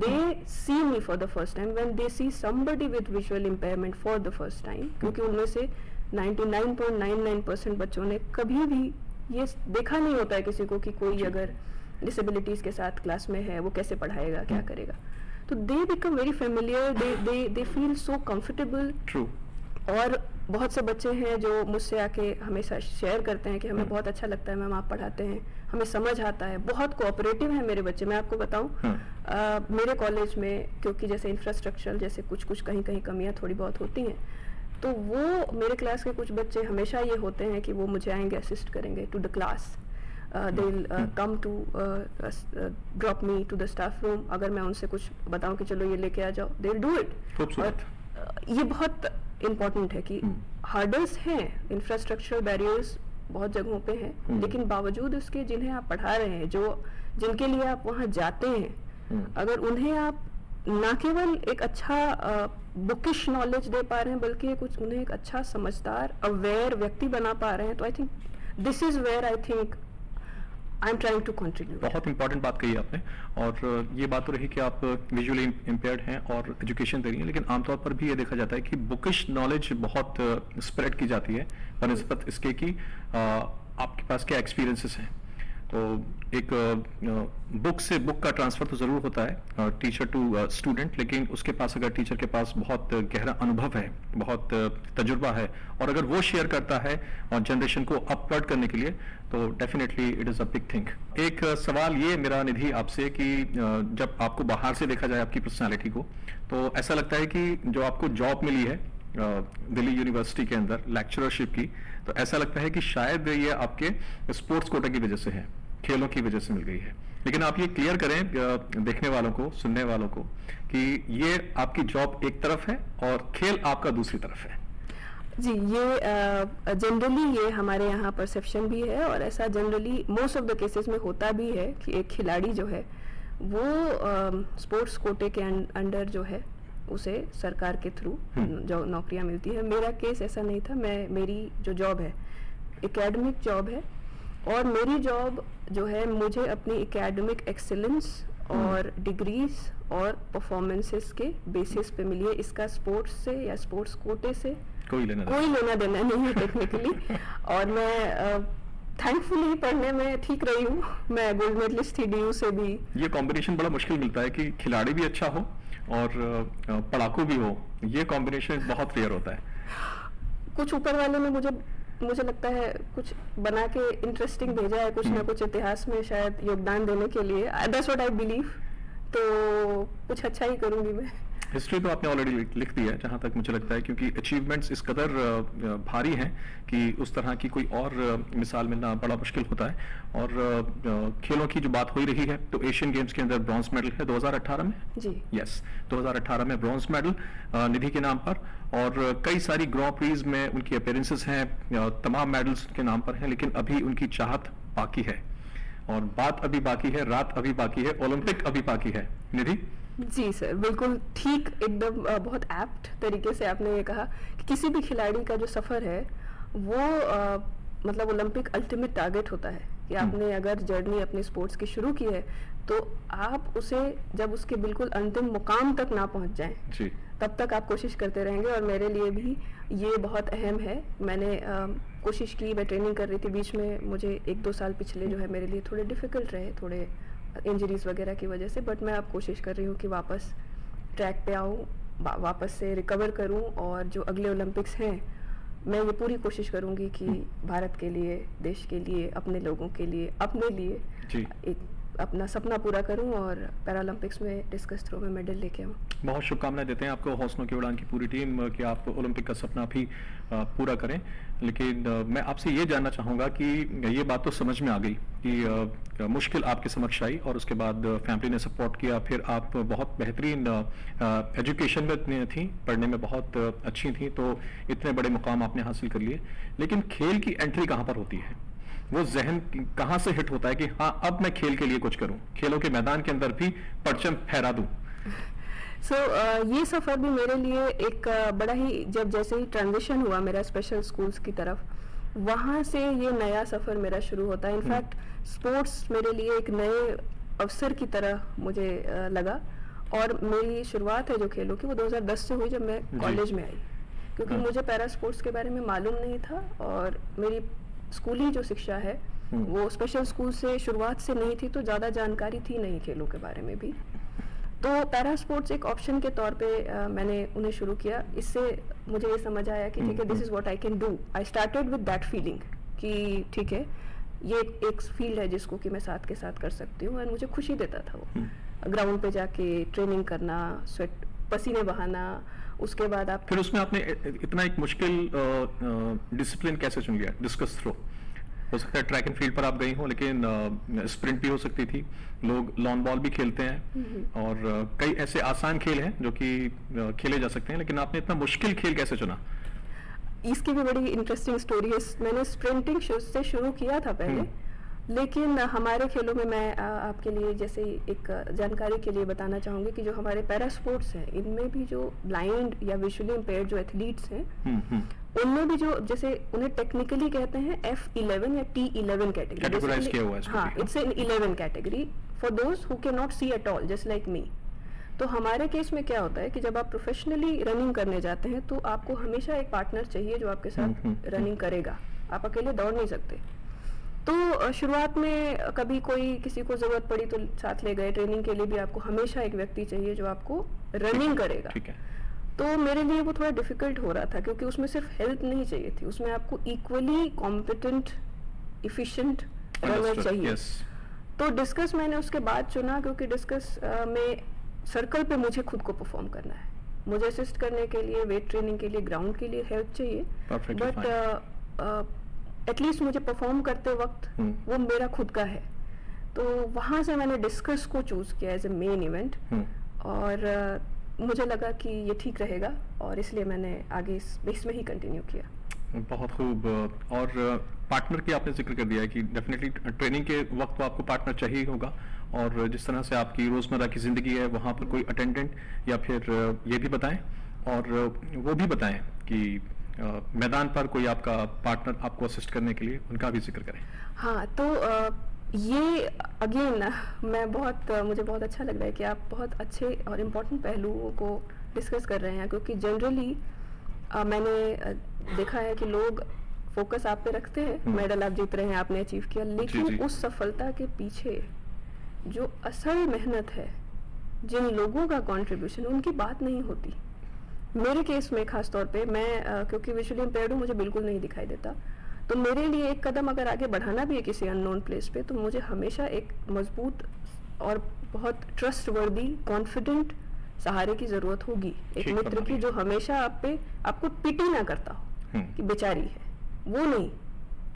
they see me for the first time, when they see somebody with visual impairment for the first time, क्योंकि उनमें से 99.99% बच्चों ने कभी भी ये देखा नहीं होता है किसी को कि कोई अगर डिसेबिलिटीज़ के साथ क्लास में है, वो कैसे पढ़ाएगा, क्या करेगा। तो they become very familiar, they feel so comfortable. True. और बहुत से बच्चे हैं जो मुझसे आके हमेशा शेयर करते हैं कि हमें बहुत अच्छा लगता है मैम आप पढ़ाते हैं, हमें समझ आता है, बहुत कोऑपरेटिव हैं मेरे बच्चे। मैं आपको बताऊं, मेरे कॉलेज में क्योंकि जैसे इंफ्रास्ट्रक्चर जैसे कुछ कहीं कहीं कमियां थोड़ी बहुत होती हैं, तो वो मेरे क्लास के कुछ बच्चे हमेशा ये होते हैं कि वो मुझे आएंगे, असिस्ट करेंगे to the class, they will come to drop me to the staff room. अगर मैं उनसे कुछ बताऊं कि चलो ये लेके आ जाओ, दे विल डू इट। और ये बहुत इम्पॉर्टेंट है कि हार्डल्स हैं, इंफ्रास्ट्रक्चर बैरियर्स बहुत जगहों पे हैं, लेकिन बावजूद उसके जिन्हें आप पढ़ा रहे हैं, जो जिनके लिए आप वहाँ जाते हैं, अगर उन्हें आप ना केवल एक अच्छा बुकिश नॉलेज दे पा रहे हैं, बल्कि कुछ उन्हें एक अच्छा समझदार अवेयर व्यक्ति बना पा रहे हैं, तो I think this is where I think I am trying to contribute. बहुत इंपॉर्टेंट बात कही आपने। और ये बात तो रही कि आप विजुअली इम्पेयर्ड हैं और एजुकेशन दे रही हैं, लेकिन आमतौर पर भी ये देखा जाता है कि बुकिश नॉलेज बहुत स्प्रेड की जाती है बनिस्बत इसके कि आपके पास क्या एक्सपीरियंसेस हैं। तो एक बुक से बुक का ट्रांसफर तो ज़रूर होता है टीचर टू स्टूडेंट, लेकिन उसके पास अगर टीचर के पास बहुत गहरा अनुभव है, बहुत तजुर्बा है, और अगर वो शेयर करता है और जनरेशन को अपवर्ड करने के लिए, तो definitely it is a big thing. एक सवाल ये मेरा निधि आपसे कि जब आपको बाहर से देखा जाए आपकी पर्सनालिटी को, तो ऐसा लगता है कि जो आपको जॉब मिली है दिल्ली यूनिवर्सिटी के अंदर लेक्चररशिप की, तो ऐसा लगता है कि शायद ये आपके स्पोर्ट्स कोटा की वजह से है, खेलों की वजह से मिल गई है। लेकिन आप ये क्लियर करें देखने वालों को, सुनने वालों को, कि ये आपकी जॉब एक तरफ है और खेल आपका दूसरी तरफ है। जी, ये जनरली ये हमारे यहाँ परसेप्शन भी है, और ऐसा generally most of the cases में होता भी है कि एक खिलाड़ी जो है वो स्पोर्ट्स कोटे के अंडर जो है उसे सरकार के थ्रू जो नौकरियां मिलती है। मेरा केस ऐसा नहीं था। मेरी जो जॉब है एकेडमिक जॉब है, और मेरी जॉब जो है मुझे अपनी एकेडमिक एक्सीलेंस और डिग्रीज और परफॉर्मेंसेस के बेसिस पे मिली है। इसका स्पोर्ट्स से या स्पोर्ट्स कोटे से कोई लेना देना नहीं है टेक्निकली। और मैं थैंकफुली पढ़ने में ठीक रही हूँ, मैं गोल्ड मेडलिस्ट थी डीयू से भी। ये कॉम्बिनेशन बड़ा मुश्किल मिलता है कि खिलाड़ी भी अच्छा हो और पढ़ाकू भी हो, ये कॉम्बिनेशन बहुत रेयर होता है। कुछ ऊपर वाले ने मुझे लगता है कुछ बना के इंटरेस्टिंग भेजा है, कुछ ना कुछ इतिहास में शायद योगदान देने के लिए। That's what I believe. तो कुछ अच्छा ही करूंगी मैं। हिस्ट्री तो आपने ऑलरेडी लिख दी है जहां तक मुझे लगता है, क्योंकि अचीवमेंट्स इस कदर भारी हैं कि उस तरह की कोई और मिसाल मिलना बड़ा मुश्किल होता है। और खेलों की जो बात हो ही रही है, तो एशियन गेम्स के अंदर ब्रॉन्ज मेडल है 2018 में। जी यस, 2018 में ब्रॉन्ज मेडल निधि के नाम पर, और कई सारी ग्रॉ प्रीज में उनकी अपीयरेंसेस हैं, तमाम मेडल्स के नाम पर हैं, लेकिन अभी उनकी चाहत बाकी है, और बात अभी बाकी है, रात अभी बाकी है, ओलंपिक अभी बाकी है। निधि जी सर, बिल्कुल ठीक, एकदम बहुत एप्ट तरीके से आपने ये कहा कि किसी भी खिलाड़ी का जो सफ़र है वो मतलब ओलंपिक अल्टीमेट टारगेट होता है कि आपने अगर जर्नी अपनी स्पोर्ट्स की शुरू की है, तो आप उसे जब उसके बिल्कुल अंतिम मुकाम तक ना पहुंच जाएं, जी, तब तक आप कोशिश करते रहेंगे। और मेरे लिए भी ये बहुत अहम है। मैंने कोशिश की, मैं ट्रेनिंग कर रही थी, बीच में मुझे 1-2 साल पिछले जो है मेरे लिए थोड़े डिफ़िकल्ट रहे, थोड़े इंजरीज वगैरह की वजह से, बट मैं अब कोशिश कर रही हूँ कि वापस ट्रैक पे आऊँ, वापस से रिकवर करूँ, और जो अगले ओलंपिक्स हैं मैं ये पूरी कोशिश करूँगी कि भारत के लिए, देश के लिए, अपने लोगों के लिए, अपने लिए जी, एक अपना सपना पूरा करूं और पैरालंपिक्स में डिस्कस थ्रो में मेडल लेके आऊं। बहुत शुभकामनाएं देते हैं आपको, हौसलों की उड़ान की पूरी टीम, कि आप ओलंपिक का सपना भी पूरा करें। लेकिन मैं आपसे ये जानना चाहूँगा कि ये बात तो समझ में आ गई कि मुश्किल आपके समक्ष आई, और उसके बाद फैमिली ने सपोर्ट किया, फिर आप बहुत बेहतरीन एजुकेशन में थी, पढ़ने में बहुत अच्छी थी, तो इतने बड़े मुकाम आपने हासिल कर लिए। लेकिन खेल की एंट्री कहाँ पर होती है? वो जहन कहाँ से हिट होता है कि हाँ अब मैं खेल के लिए कुछ करूं, खेलों के मैदान के अंदर भी परचम फहरा दूं? ये सफ़र भी मेरे लिए एक बड़ा ही, जब जैसे ही ट्रांजिशन हुआ मेरा स्पेशल स्कूल्स की तरफ, वहाँ से ये नया सफ़र मेरा शुरू होता है। इनफैक्ट स्पोर्ट्स मेरे लिए एक नए अवसर की तरह मुझे लगा, और मेरी शुरुआत है जो खेलों की वो 2010 से हुई, जब मैं कॉलेज में आई, क्योंकि मुझे पैरा स्पोर्ट्स के बारे में मालूम नहीं था, और मेरी स्कूली जो शिक्षा है वो स्पेशल स्कूल से शुरुआत से नहीं थी, तो ज़्यादा जानकारी थी नहीं खेलों के बारे में भी। तो पैरा स्पोर्ट्स एक ऑप्शन के तौर पे मैंने उन्हें शुरू किया। इससे मुझे ये समझ आया कि ठीक है, this is what I can do. I started with that feeling कि ठीक है, ये एक फील्ड है जिसको कि मैं साथ के साथ कर सकती हूँ, एंड मुझे खुशी देता था वो। ग्राउंड पे जाके ट्रेनिंग करना, स्वेट पसीने बहाना, उसके बाद आप फिर उसमें आपने इतना एक मुश्किल डिसिप्लिन कैसे चुन लिया? डिस्कस थ्रो हो सकता है, ट्रैक एंड फील्ड पर आप गई हो, लेकिन स्प्रिंट भी हो सकती थी, लोग लॉन बॉल भी खेलते हैं, और कई ऐसे आसान खेल हैं जो कि खेले जा सकते हैं, लेकिन आपने इतना मुश्किल खेल कैसे चुना? इसकी भी बड़ी इंटरेस्टिंग स्टोरी है। मैंने स्प्रिंटिंग से शुरू किया था पहले, लेकिन हमारे खेलों में मैं आपके लिए जैसे एक जानकारी के लिए बताना चाहूँगी कि जो हमारे पैरा स्पोर्ट्स हैं, इनमें भी जो ब्लाइंड या विजुअली इम्पेयर्ड जो एथलीट्स हैं, उनमें भी जो जैसे उन्हें टेक्निकली कहते हैं F11 या T11 कैटेगरी, कैटेगराइज किया हुआ है इसको हाँ, भी। It's in 11 category for those who can not see at all, just like me. तो हमारे केस में क्या होता है कि जब आप प्रोफेशनली रनिंग करने जाते हैं तो आपको हमेशा एक पार्टनर चाहिए जो आपके साथ रनिंग करेगा, आप अकेले दौड़ नहीं सकते। तो शुरुआत में कभी कोई किसी को जरूरत पड़ी तो साथ ले गए, ट्रेनिंग के लिए भी आपको हमेशा एक व्यक्ति चाहिए जो आपको रनिंग करेगा। ठीक है। तो मेरे लिए वो थोड़ा डिफिकल्ट हो रहा था, क्योंकि उसमें सिर्फ हेल्प नहीं चाहिए थी, उसमें आपको इक्वली कॉम्पिटेंट इफिशिएंट रनर चाहिए। तो डिस्कस मैंने उसके बाद चुना, क्योंकि डिस्कस में सर्कल पे मुझे खुद को परफॉर्म करना है, मुझे असिस्ट करने के लिए, वेट ट्रेनिंग के लिए, ग्राउंड के लिए हेल्प चाहिए, बट एटलीस्ट मुझे परफॉर्म करते वक्त वो मेरा खुद का है। तो वहाँ से मैंने डिस्कस को चूज किया एज ए मेन इवेंट, और मुझे लगा कि ये ठीक रहेगा, और इसलिए मैंने आगे इसमें ही कंटिन्यू किया। बहुत खूब। और पार्टनर की आपने जिक्र कर दिया है कि डेफिनेटली ट्रेनिंग के वक्त तो आपको पार्टनर चाहिए होगा, और जिस तरह से आपकी रोजमर्रा की जिंदगी है वहाँ पर कोई अटेंडेंट, या फिर ये भी बताएं और वो भी बताएं कि मैदान पर कोई आपका पार्टनर आपको असिस्ट करने के लिए, उनका भी जिक्र करें। हाँ, तो ये अगेन मुझे बहुत अच्छा लग रहा है कि आप बहुत अच्छे और इम्पोर्टेंट पहलुओं को डिस्कस कर रहे हैं, क्योंकि जनरली मैंने देखा है कि लोग फोकस आप पे रखते हैं, मेडल आप जीत रहे हैं, आपने अचीव किया, लेकिन उस सफलता के पीछे जो असल मेहनत है, जिन लोगों का कंट्रीब्यूशन, उनकी बात नहीं होती। मेरे केस में खास तौर पे मैं क्योंकि विजुअली इम्पेयर्ड हूँ, मुझे बिल्कुल नहीं दिखाई देता, तो मेरे लिए एक कदम अगर आगे बढ़ाना भी है किसी अननोन प्लेस पे, तो मुझे हमेशा एक मजबूत और बहुत ट्रस्टवर्दी, कॉन्फिडेंट सहारे की जरूरत होगी, एक मित्र की जो हमेशा आपको पिटी ना करता हो कि बेचारी है, वो नहीं,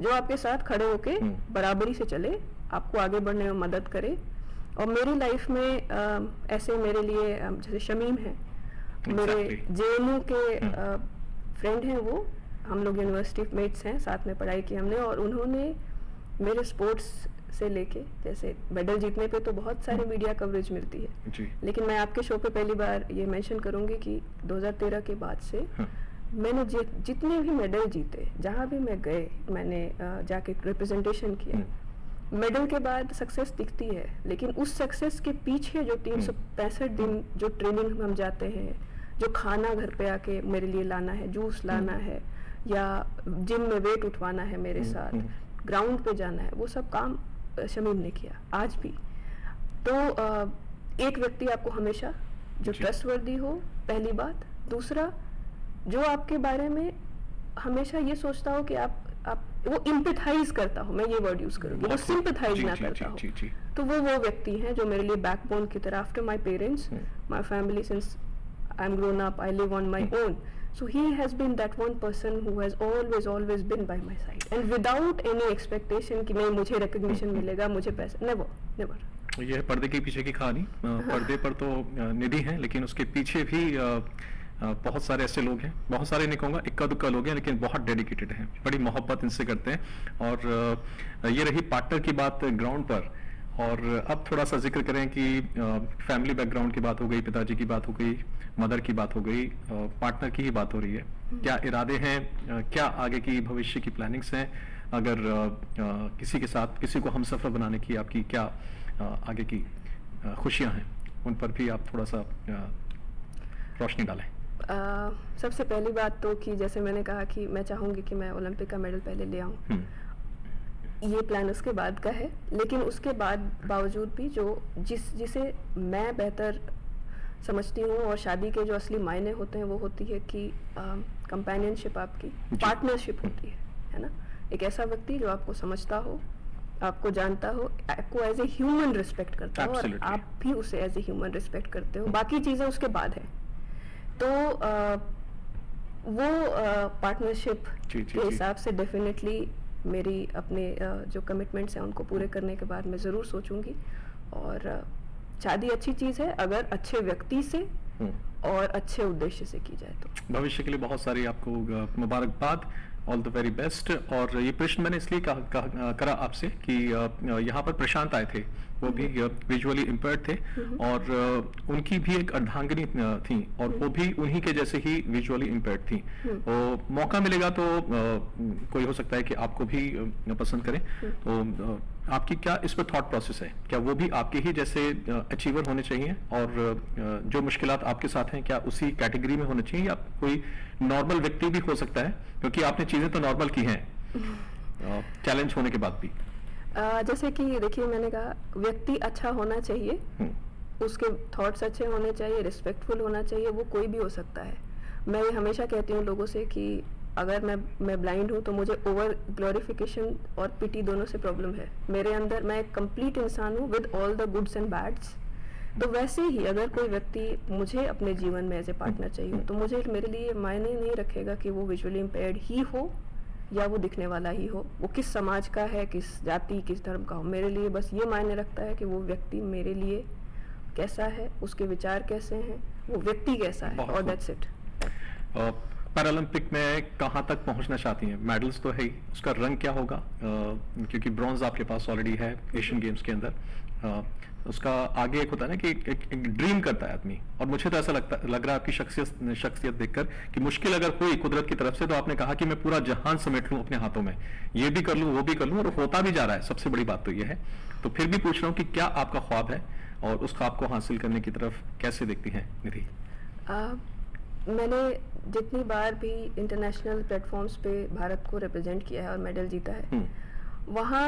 जो आपके साथ खड़े होके बराबरी से चले, आपको आगे बढ़ने में मदद करे। और मेरी लाइफ में ऐसे मेरे लिए जैसे शमीम है, मेरे JNU के फ्रेंड हैं, वो हम लोग यूनिवर्सिटी मेट्स हैं, साथ में पढ़ाई की हमने, और उन्होंने मेरे स्पोर्ट्स से लेके, जैसे मेडल जीतने पे तो बहुत सारे मीडिया कवरेज मिलती है जी। लेकिन मैं आपके शो पे पहली बार ये मेंशन करूंगी कि 2013 के बाद से मैंने जितने भी मेडल जीते, जहाँ भी मैं गए, मैंने जाके रिप्रेजेंटेशन किया, मेडल के बाद सक्सेस दिखती है, लेकिन उस सक्सेस के पीछे जो 365 दिन जो ट्रेनिंग हम जाते हैं, जो खाना घर पे आके मेरे लिए लाना है, जूस लाना है, या जिम में वेट उठवाना है मेरे साथ, ग्राउंड पे जाना है, वो सब काम शमीम ने किया आज भी। तो एक व्यक्ति आपको हमेशा जो ट्रस्टवर्दी हो, पहली बात। दूसरा, जो आपके बारे में हमेशा ये सोचता हो कि आप वो इम्पैथाइज करता हो, मैं ये वर्ड यूज करूंगी, वो सिंपैथाइज ना करता हो, तो वो व्यक्ति हैं जो मेरे लिए बैकबोन की तरह, after my parents, my family, since I am grown up, I live on my own, so he has been that one person who has always been by my side, and without any expectation कि नहीं मुझे recognition मिलेगा, मुझे पैसा, never। यह पर्दे के पीछे की कहानी, पर्दे पर तो निधि है, लेकिन उसके पीछे भी बहुत सारे ऐसे लोग हैं, बहुत सारे नहीं कहूँगा, इक्का दुक्का लोग हैं, लेकिन बहुत डेडिकेटेड हैं, बड़ी मोहब्बत इनसे करते हैं। और ये रही पार्टनर की बात ग्राउंड पर, और अब थोड़ा सा जिक्र करें कि फैमिली बैकग्राउंड की बात हो गई, पिताजी की बात हो गई, मदर की बात हो गई, पार्टनर की ही बात हो रही है। क्या इरादे हैं, क्या आगे की भविष्य की प्लानिंग्स हैं? अगर किसी के साथ, किसी को हमसफर बनाने की आपकी क्या आगे की खुशियां हैं, उन पर भी आप थोड़ा सा रोशनी डालें। सबसे पहली बात तो कि जैसे मैंने कहा कि मैं चाहूंगी कि मैं ओलंपिक का मेडल पहले ले आऊं। ये प्लान उसके बाद का है, लेकिन उसके बाद बावजूद भी जो जिसे मैं बेहतर समझती हूँ, और शादी के जो असली मायने होते हैं वो होती है कि कंपेनियनशिप, आपकी पार्टनरशिप होती है ना। एक ऐसा व्यक्ति जो आपको समझता हो, आपको जानता हो, आपको एज ए ह्यूमन रिस्पेक्ट करता हो, और Absolutely. आप भी उसे एज ए ह्यूमन रिस्पेक्ट करते हो। बाकी चीज़ें उसके बाद है। तो वो पार्टनरशिप जी, जी, के जी। हिसाब से डेफिनेटली मेरी अपने जो कमिटमेंट्स हैं उनको पूरे करने के बाद मैं ज़रूर सोचूंगी। और शादी अच्छी चीज़ है अगर अच्छे व्यक्ति से और अच्छे उद्देश्य से की जाए तो। भविष्य के लिए बहुत सारी आपको मुबारकबाद, ऑल द वेरी बेस्ट। और ये प्रश्न मैंने इसलिए करा आपसे कि यहाँ पर प्रशांत आए थे, वो भी विजुअली इम्पेयर्ड थे, और उनकी भी एक अर्धांगिनी थी, और वो भी उन्हीं के जैसे ही विजुअली इम्पेयर्ड थी। तो मौका मिलेगा तो कोई हो सकता है कि आपको भी पसंद करें। तो आपकी क्या इस पर थॉट प्रोसेस है? क्या वो भी आपके ही जैसे अचीवर होने चाहिए, और जो मुश्किलात आपके साथ हैं क्या उसी कैटेगरी में होने चाहिए, या कोई नॉर्मल व्यक्ति भी हो सकता है? क्योंकि आपने चीजें तो नॉर्मल की हैं चैलेंज होने के बाद भी। जैसे कि देखिए, मैंने कहा व्यक्ति अच्छा होना चाहिए, उसके थॉट्स अच्छे होने चाहिए, रिस्पेक्टफुल होना चाहिए, वो कोई भी हो सकता है। मैं ये हमेशा कहती हूँ लोगों से कि अगर मैं ब्लाइंड हूँ तो मुझे ओवर ग्लोरिफिकेशन और पिटी दोनों से प्रॉब्लम है। मेरे अंदर मैं एक कंप्लीट इंसान हूँ with all the goods and bads. तो वैसे ही अगर कोई व्यक्ति मुझे अपने जीवन में एज ए पार्टनर चाहिए तो मुझे, मेरे लिए मायने नहीं रखेगा कि वो विजुअली इम्पेयर्ड ही हो या वो दिखने वाला ही हो, वो किस समाज का है, किस जाति, किस धर्म का हो। मेरे लिए बस ये मायने रखता है कि वो व्यक्ति मेरे लिए कैसा है, उसके विचार कैसे हैं, वो व्यक्ति कैसा है, और दैट्स इट। पैरालंपिक में कहाँ तक पहुंचना चाहती हैं? मेडल्स तो है ही, उसका रंग क्या होगा? क्योंकि ब्रॉन्ज आपके पास ऑलरेडी है एशियन गेम्स के अंदर। उसका आगे एक होता है ना कि एक ड्रीम करता है आदमी, और मुझे तो ऐसा लग रहा है आपकी शख्सियत देखकर कि मुश्किल अगर हुई कुदरत की तरफ से तो आपने कहा कि मैं पूरा जहान समेट लूं अपने हाथों में, ये भी कर लूं, वो भी कर लूं, और होता भी जा रहा है। सबसे बड़ी बात तो ये है। तो फिर भी पूछ रहा हूँ कि क्या आपका ख्वाब है, और उस ख्वाब को हासिल करने की तरफ कैसे देखती हैं निधि? मैंने जितनी बार भी इंटरनेशनल प्लेटफॉर्म्स पे भारत को रिप्रेजेंट किया है और मेडल जीता है, वहाँ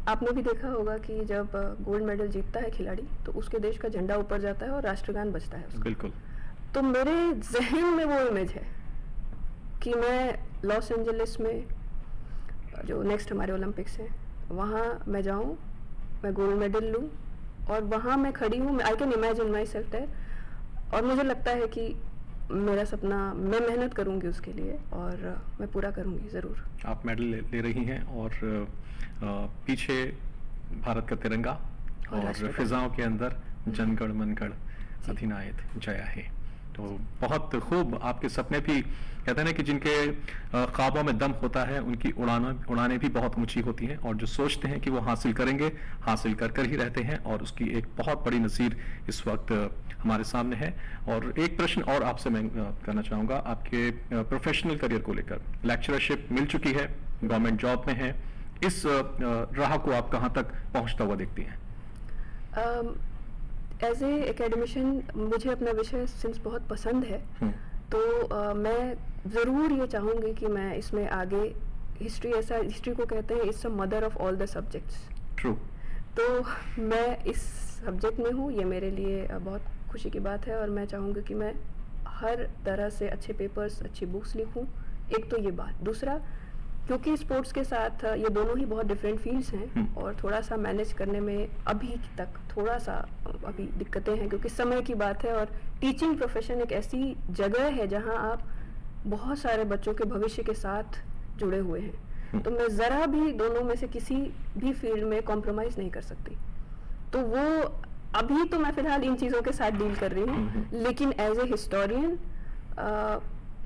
आपने भी देखा होगा कि जब गोल्ड मेडल जीतता है खिलाड़ी तो उसके देश का झंडा ऊपर जाता है और राष्ट्रगान बजता है उसका। बिल्कुल। तो मेरे जहन में वो इमेज है कि मैं लॉस एंजलिस में जो नेक्स्ट हमारे ओलंपिक्स हैं वहाँ मैं जाऊँ, मैं गोल्ड मेडल लूँ, और वहाँ मैं खड़ी हूँ, I can imagine myself there, और मुझे लगता है कि मेरा सपना, मैं मेहनत करूंगी उसके लिए और मैं पूरा करूंगी ज़रूर। आप मेडल ले रही हैं, और पीछे भारत का तिरंगा, और फिजाओं के अंदर जनगण मनगढ़ अधिनायक जया है। तो बहुत खूब। आपके सपने भी, कहते हैं ना कि जिनके ख्वाबों में दम होता है उनकी उड़ानें भी बहुत ऊंची होती हैं, और जो सोचते हैं कि वो हासिल करेंगे, हासिल कर ही रहते हैं, और उसकी एक बहुत बड़ी नज़ीर इस वक्त हमारे सामने है। और एक प्रश्न और आपसे मैं करना चाहूँगा आपके प्रोफेशनल करियर को लेकर। लेक्चरशिप मिल चुकी है, गवर्नमेंट जॉब में है, इस राह को आप कहाँ तक पहुँचता हुआ देखती हैं? एज ए एकेडमिशियन मुझे अपना विषय सिंस बहुत पसंद है, तो मैं ज़रूर ये चाहूँगी कि मैं इसमें आगे, हिस्ट्री को कहते हैं it's a mother of all the subjects. True. तो मैं इस सब्जेक्ट में हूँ, ये मेरे लिए बहुत खुशी की बात है, और मैं चाहूँगी कि मैं हर तरह से अच्छे पेपर्स, अच्छी बुक्स लिखूँ। एक तो ये बात। दूसरा, क्योंकि स्पोर्ट्स के साथ ये दोनों ही बहुत डिफरेंट फील्ड्स हैं, और थोड़ा सा मैनेज करने में अभी तक थोड़ा सा अभी दिक्कतें हैं, क्योंकि समय की बात है, और टीचिंग प्रोफेशन एक ऐसी जगह है जहां आप बहुत सारे बच्चों के भविष्य के साथ जुड़े हुए हैं। तो मैं ज़रा भी दोनों में से किसी भी फील्ड में कॉम्प्रोमाइज़ नहीं कर सकती। तो वो अभी तो मैं फ़िलहाल इन चीज़ों के साथ डील कर रही हूँ, लेकिन एज ए हिस्टोरियन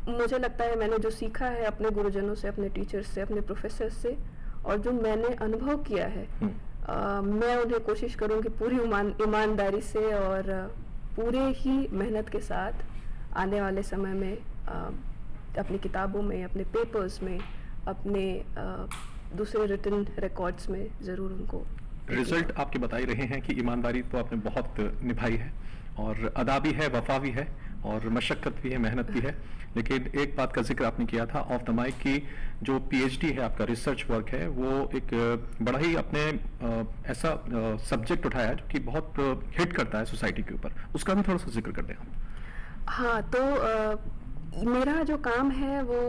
मुझे लगता है मैंने जो सीखा है अपने गुरुजनों से, अपने टीचर्स से, अपने प्रोफेसर से, और जो मैंने अनुभव किया है, मैं उन्हें कोशिश करूँगी पूरी ईमानदारी से और पूरे ही मेहनत के साथ आने वाले समय में अपनी किताबों में, अपने पेपर्स में, अपने दूसरे रिटन रिकॉर्ड्स में ज़रूर उनको। रिजल्ट आपके बता ही रहे हैं कि ईमानदारी तो आपने बहुत निभाई है, और अदा भी है, वफा भी है, और मशक्क़त भी है, मेहनत भी है। लेकिन एक बात का ज़िक्र आपने किया था ऑफ द माइक की जो पीएचडी है आपका रिसर्च वर्क है वो एक बड़ा ही अपने ऐसा सब्जेक्ट उठाया है जो कि बहुत हिट करता है सोसाइटी के ऊपर, उसका भी थोड़ा सा ज़िक्र कर दें हम। हाँ, तो मेरा जो काम है वो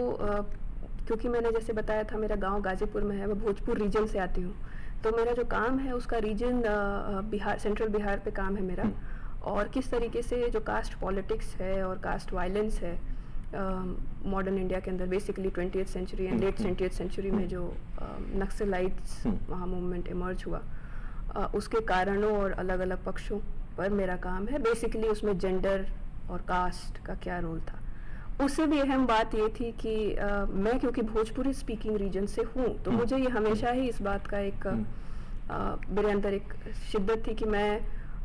क्योंकि मैंने जैसे बताया था मेरा गांव गाजीपुर में है, मैं भोजपुर रीजन से आती हूँ, तो मेरा जो काम है उसका रीजन बिहार, सेंट्रल बिहार पे काम है मेरा। और किस तरीके से जो कास्ट पॉलिटिक्स है और कास्ट वायलेंस है मॉडर्न इंडिया के अंदर, basically 20th century and late 20th century में जो नक्सलाइट्स वहाँ मूवमेंट इमर्ज हुआ, उसके कारणों और अलग अलग पक्षों पर मेरा काम है। बेसिकली उसमें जेंडर और कास्ट का क्या रोल था। उससे भी अहम बात ये थी कि मैं क्योंकि भोजपुरी स्पीकिंग रीजन से हूँ, तो मुझे ये हमेशा ही इस बात का एक मेरे अंदर एक शिद्दत थी कि मैं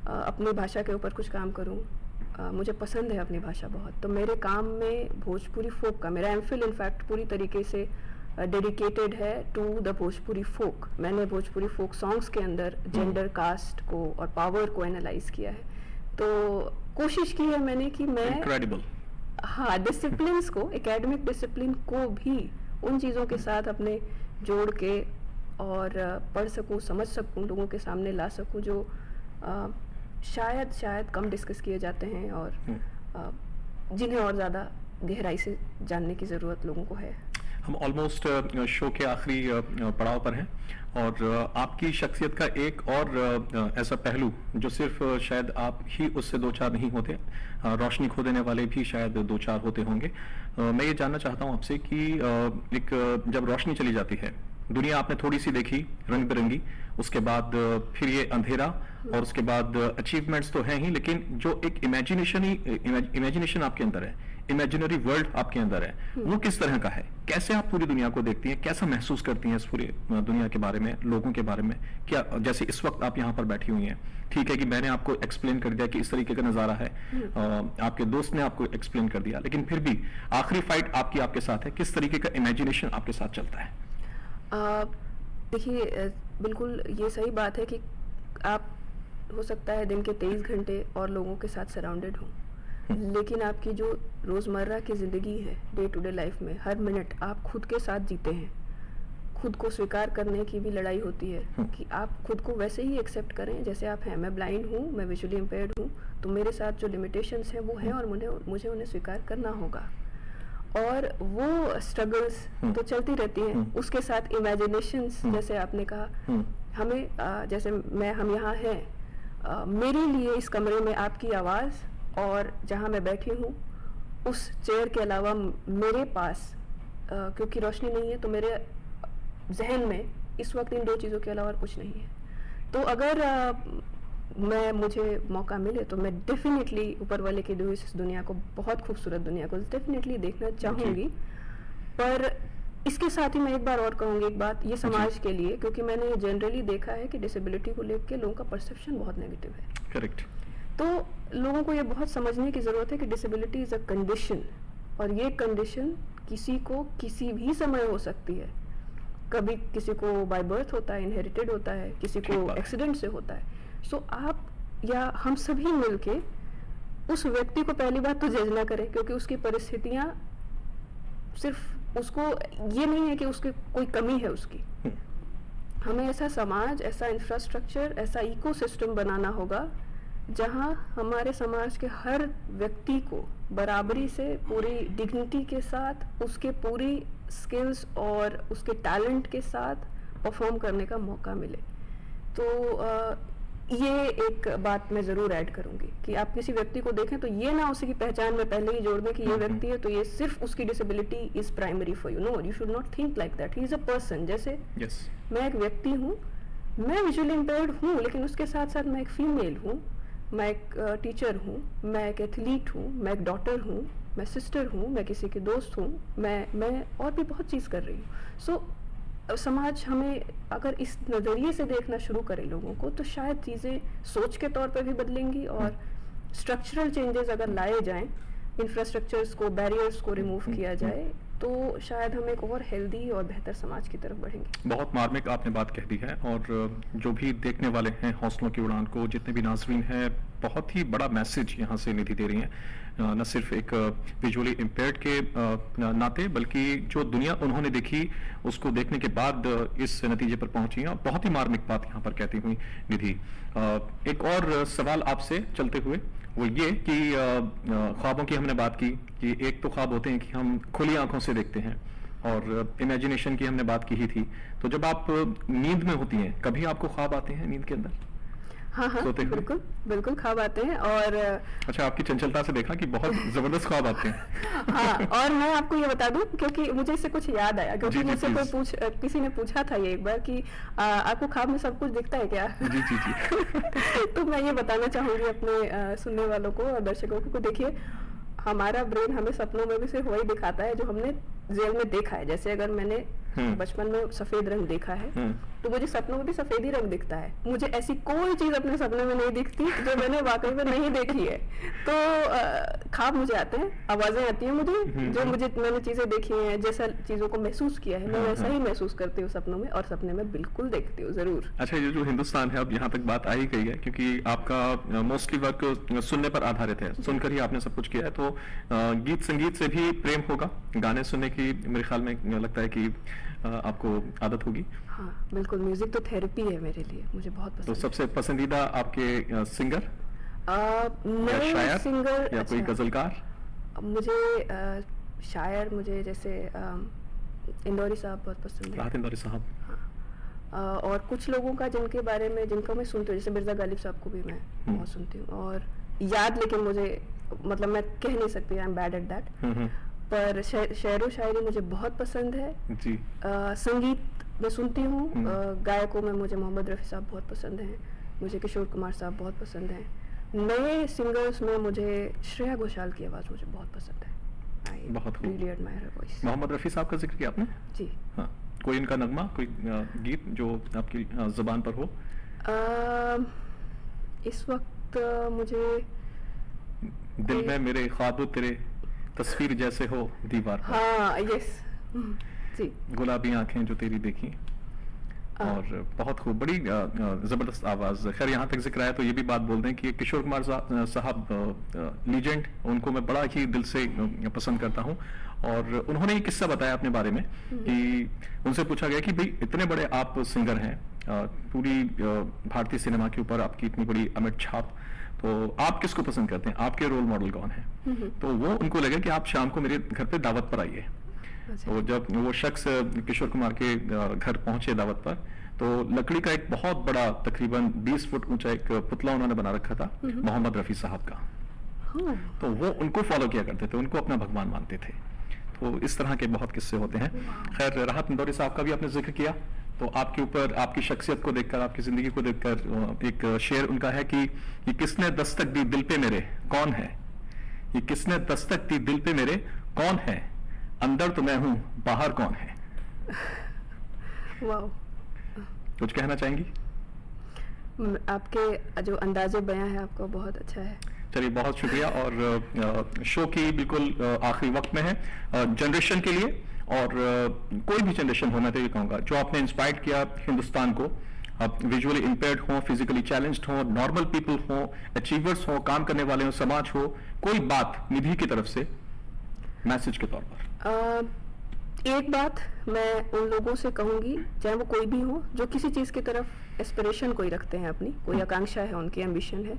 अपनी भाषा के ऊपर कुछ काम करूँ। मुझे पसंद है अपनी भाषा बहुत, तो मेरे काम में भोजपुरी फोक का मेरा एमफिल इनफैक्ट पूरी तरीके से डेडिकेटेड है टू द भोजपुरी फोक। मैंने भोजपुरी फोक सॉन्ग्स के अंदर जेंडर, कास्ट को और पावर को एनालाइज किया है। तो कोशिश की है मैंने कि मैं इनक्रेडिबल, हाँ, डिसिप्लिन्स को, एकेडमिक डिसिप्लिन को भी उन चीज़ों के साथ अपने जोड़ के और पढ़ सकूं, समझ सकूं, लोगों के सामने ला सकूं जो शायद कम डिस्कस किए जाते हैं और जिन्हें और ज़्यादा गहराई से जानने की ज़रूरत लोगों को है। हम ऑलमोस्ट शो के आखिरी पड़ाव पर हैं और आपकी शख्सियत का एक और ऐसा पहलू जो सिर्फ शायद आप ही उससे दो चार नहीं होते, रोशनी खो देने वाले भी शायद दो चार होते होंगे। मैं ये जानना चाहता हूँ आपसे कि एक जब रोशनी चली जाती है, दुनिया आपने थोड़ी सी देखी रंग बिरंगी, उसके बाद फिर ये अंधेरा और उसके बाद अचीवमेंट्स तो हैं ही, लेकिन जो एक इमेजिनेशन आपके अंदर है, इमेजिनरी वर्ल्ड आपके अंदर है, वो किस तरह का है? कैसे आप पूरी दुनिया को देखती हैं, कैसा महसूस करती हैं इस पूरी दुनिया के बारे में, लोगों के बारे में? क्या जैसे इस वक्त आप यहाँ पर बैठी हुई हैं, ठीक है कि मैंने आपको एक्सप्लेन कर दिया कि इस तरीके का नजारा है, आपके दोस्त ने आपको एक्सप्लेन कर दिया, लेकिन फिर भी आखिरी फाइट आपकी आपके साथ है, किस तरीके का इमेजिनेशन आपके साथ चलता है? देखिए, बिल्कुल ये सही बात है कि आप हो सकता है दिन के 23 घंटे और लोगों के साथ सराउंडेड हो, लेकिन आपकी जो रोज़मर्रा की ज़िंदगी है, डे टू डे लाइफ में हर मिनट आप खुद के साथ जीते हैं। खुद को स्वीकार करने की भी लड़ाई होती है कि आप खुद को वैसे ही एक्सेप्ट करें जैसे आप हैं। मैं ब्लाइंड हूँ, मैं विजुअली इम्पेयर्ड हूँ, तो मेरे साथ जो लिमिटेशंस हैं वो हैं और मुझे उन्हें स्वीकार करना होगा। और वो स्ट्रगल्स तो चलती रहती हैं, उसके साथ इमेजिनेशंस, जैसे आपने कहा, हमें जैसे हम यहाँ हैं, मेरे लिए इस कमरे में आपकी आवाज़ और जहाँ मैं बैठी हूँ उस चेयर के अलावा मेरे पास क्योंकि रोशनी नहीं है, तो मेरे जहन में इस वक्त इन दो चीज़ों के अलावा कुछ नहीं है। तो अगर मुझे मौका मिले तो मैं डेफिनेटली ऊपर वाले की दी हुई इस दुनिया को, बहुत खूबसूरत दुनिया को डेफिनेटली देखना चाहूँगी। पर इसके साथ ही मैं एक बार और कहूँगी एक बात, ये समाज के लिए, क्योंकि मैंने जनरली देखा है कि डिसेबिलिटी को लेकर लोगों का परसेप्शन बहुत नेगेटिव है। करेक्ट। तो लोगों को ये बहुत समझने की ज़रूरत है कि डिसेबिलिटी इज़ अ कंडीशन, और ये कंडीशन किसी को किसी भी समय हो सकती है। कभी किसी को बाय बर्थ होता है, इनहेरिटेड होता है, किसी को एक्सीडेंट से होता है। सो आप या हम सभी मिलके उस व्यक्ति को पहली बात तो जज ना करें, क्योंकि उसकी परिस्थितियाँ सिर्फ उसको ये नहीं है कि उसकी कोई कमी है उसकी। हमें ऐसा समाज, ऐसा इंफ्रास्ट्रक्चर, ऐसा इकोसिस्टम बनाना होगा जहाँ हमारे समाज के हर व्यक्ति को बराबरी से, पूरी डिग्निटी के साथ, उसके पूरी स्किल्स और उसके टैलेंट के साथ परफॉर्म करने का मौका मिले। तो ये एक बात मैं ज़रूर ऐड करूँगी कि आप किसी व्यक्ति को देखें तो ये ना उसी की पहचान में पहले ही जोड़ दें कि ये व्यक्ति है तो ये सिर्फ उसकी disability is primary for you. No, you should not think like that. He is a person. जैसे मैं एक व्यक्ति हूँ, मैं विजुअली इम्पेयर्ड हूँ, लेकिन उसके साथ साथ मैं एक फीमेल हूँ, मैं एक टीचर हूँ, मैं एक एथलीट हूँ, मैं एक डॉटर हूँ, मैं सिस्टर हूँ, मैं किसी की दोस्त हूँ, मैं और भी बहुत चीज़ कर रही हूँ। सो समाज हमें अगर इस नज़रिए से देखना शुरू करे लोगों को, तो शायद चीज़ें सोच के तौर पे भी बदलेंगी और स्ट्रक्चरल चेंजेस अगर लाए जाएं, इंफ्रास्ट्रक्चर्स को, बैरियर्स को रिमूव किया जाए, तो शायद हम एक और हेल्दी और बेहतर समाज की तरफ बढ़ेंगे। बहुत मार्मिक आपने बात कह दी है, और जो भी देखने वाले हैं हौसलों की उड़ान को, जितने भी नाज़रीन हैं, बहुत ही बड़ा मैसेज यहाँ से निधि दे रही हैं, न सिर्फ एक विजुअली इम्पेयर्ड के नाते, बल्कि जो दुनिया उन्होंने देखी उसको देखने के बाद इस नतीजे पर पहुंची हैं। और बहुत ही मार्मिक बात यहाँ पर कहती हुई निधि। एक और सवाल आपसे चलते हुए वो ये कि ख्वाबों की हमने बात की कि एक तो ख्वाब होते हैं कि हम खुली आंखों से देखते हैं, और इमेजिनेशन की हमने बात की ही थी। तो जब आप नींद में होती हैं, कभी आपको ख्वाब आते हैं नींद के अंदर हाँ हाँ, सोते हुए? बिल्कुल बिल्कुल ख्वाब आते हैं। और अच्छा, आपकी चंचलता से देखा कि बहुत जबरदस्त ख्वाब आते हैं। हाँ, और मैं आपको ये बता दूं, क्योंकि मुझे इससे कुछ याद आया, क्योंकि जी, जी, मुझसे please। किसी ने पूछा था ये एक बार कि आपको ख्वाब में सब कुछ दिखता है क्या? जी जी जी। तो मैं ये बताना चाहूंगी अपने सुनने वालों को और दर्शकों को, देखिए हमारा ब्रेन हमें सपनों में भी सिर्फ वही दिखाता है जो हमने रियल में देखा है। जैसे अगर मैंने बचपन में सफेद रंग देखा है, तो मुझे सपनों में भी सफेद ही रंग दिखता है। मुझे ऐसी कोई चीज अपने सपने में नहीं दिखती जो मैंने वाकई में नहीं देखी है। तो ख्वाब मुझे आते हैं, आवाजें आती हैं मुझे, जो मैंने चीजें देखी हैं, जैसा चीजों को महसूस किया है, मैं वैसा ही महसूस करती हूँ सपनों में, और सपने में बिल्कुल देखती हूँ जरूर। अच्छा, ये जो हिंदुस्तान है, अब यहाँ तक बात आ ही गई है, क्योंकि आपका मोस्टली वर्क सुनने पर आधारित है, सुनकर ही आपने सब कुछ किया है। तो गीत संगीत से भी प्रेम होगा, गाने सुनने की मेरे ख्याल में लगता है कि आपको आदत होगी। हाँ बिल्कुल, म्यूजिक तो थेरेपी है मेरे लिए, मुझे बहुत तो पसंद सबसे पसंदीदा आपके सिंगर है। या नए शायर सिंगर, या कोई अच्छा, गजलकार? मुझे शायर, मुझे जैसे इंदौरी साहब बहुत पसंद है। राहत इंदौरी साहब। और कुछ लोगों का जिनके बारे में, जिनको मैं सुनती हूँ, जैसे मिर्जा गालिब साहब को भी मैं बहुत सुनती हूँ। और याद, लेकिन मुझे मतलब मैं कह नहीं सकती, I am bad at that. पर शेर व शायरी मुझे बहुत पसंद है जी। संगीत मैं सुनती हूँ। गायकों में मुझे मोहम्मद रफ़ी साहब बहुत पसंद हैं, मुझे किशोर कुमार साहब बहुत पसंद हैं। नए सिंगर्स में मुझे श्रेया घोषाल की आवाज़ मुझे बहुत पसंद है। बहुत खूब। really admire her voice। Mohammad Rafi साहब का जिक्र किया आपने? जी। हाँ, कोई इनका नगमा, कोई गीत जो आपकी जुबान पर हो? इस वक्त मुझे दिल में मेरे ख्वाब तेरे तस्वीर जैसे हो दीवार पर, हाँ यस जी, गुलाबी आंखें जो तेरी देखी, और बहुत खूब, बड़ी जबरदस्त आवाज। खैर, यहाँ तक जिक्र आया तो ये भी बात बोल दें कि किशोर कुमार साहब लीजेंड, उनको मैं बड़ा ही दिल से पसंद करता हूँ। और उन्होंने ये किस्सा बताया अपने बारे में कि उनसे पूछा गया कि भाई इतने बड़े आप सिंगर हैं, पूरी भारतीय सिनेमा के ऊपर आपकी इतनी बड़ी अमिट छाप, तो आप किसको पसंद करते हैं, आपके रोल मॉडल कौन है? तो वो उनको लगा कि आप शाम को मेरे घर पे दावत पर आइए। तो जब वो शख्स किशोर कुमार के घर पहुंचे दावत पर, तो लकड़ी का एक बहुत बड़ा, तकरीबन 20 फुट ऊंचा एक पुतला उन्होंने बना रखा था मोहम्मद रफी साहब का। तो वो उनको फॉलो किया करते थे, उनको अपना भगवान मानते थे। तो इस तरह के बहुत किस्से होते हैं। खैर, राहत इंदौरी साहब का भी आपने जिक्र किया, तो आपके ऊपर, आपकी शख्सियत को देखकर, आपकी जिंदगी को देखकर एक शेर उनका है कि ये किसने दस्तक दी दिल पे मेरे, कौन है? ये किसने दस्तक दी दिल पे मेरे, कौन है? अंदर तो मैं हूं, बाहर कौन है? वाओ, कुछ कहना चाहेंगी? आपके जो अंदाजे बयां है आपका बहुत अच्छा है। चलिए, बहुत शुक्रिया। और शो की बिल्कुल आखिरी वक्त में है, जनरेशन के लिए, और कोई भी जनरेशन होना चाहिए कहूँगा, जो आपने इंस्पायर किया हिंदुस्तान को, अब विजुअली इम्पेयर्ड हो, फिजिकली चैलेंज्ड हो, नॉर्मल पीपल हो, अचीवर्स हो, काम करने वाले हो, समाज हो, कोई बात निधि की तरफ से मैसेज के तौर पर? एक बात मैं उन लोगों से कहूंगी, चाहे वो कोई भी हो, जो किसी चीज की तरफ एस्पिरेशन कोई रखते हैं, अपनी कोई आकांक्षा है, उनकी एम्बिशन है,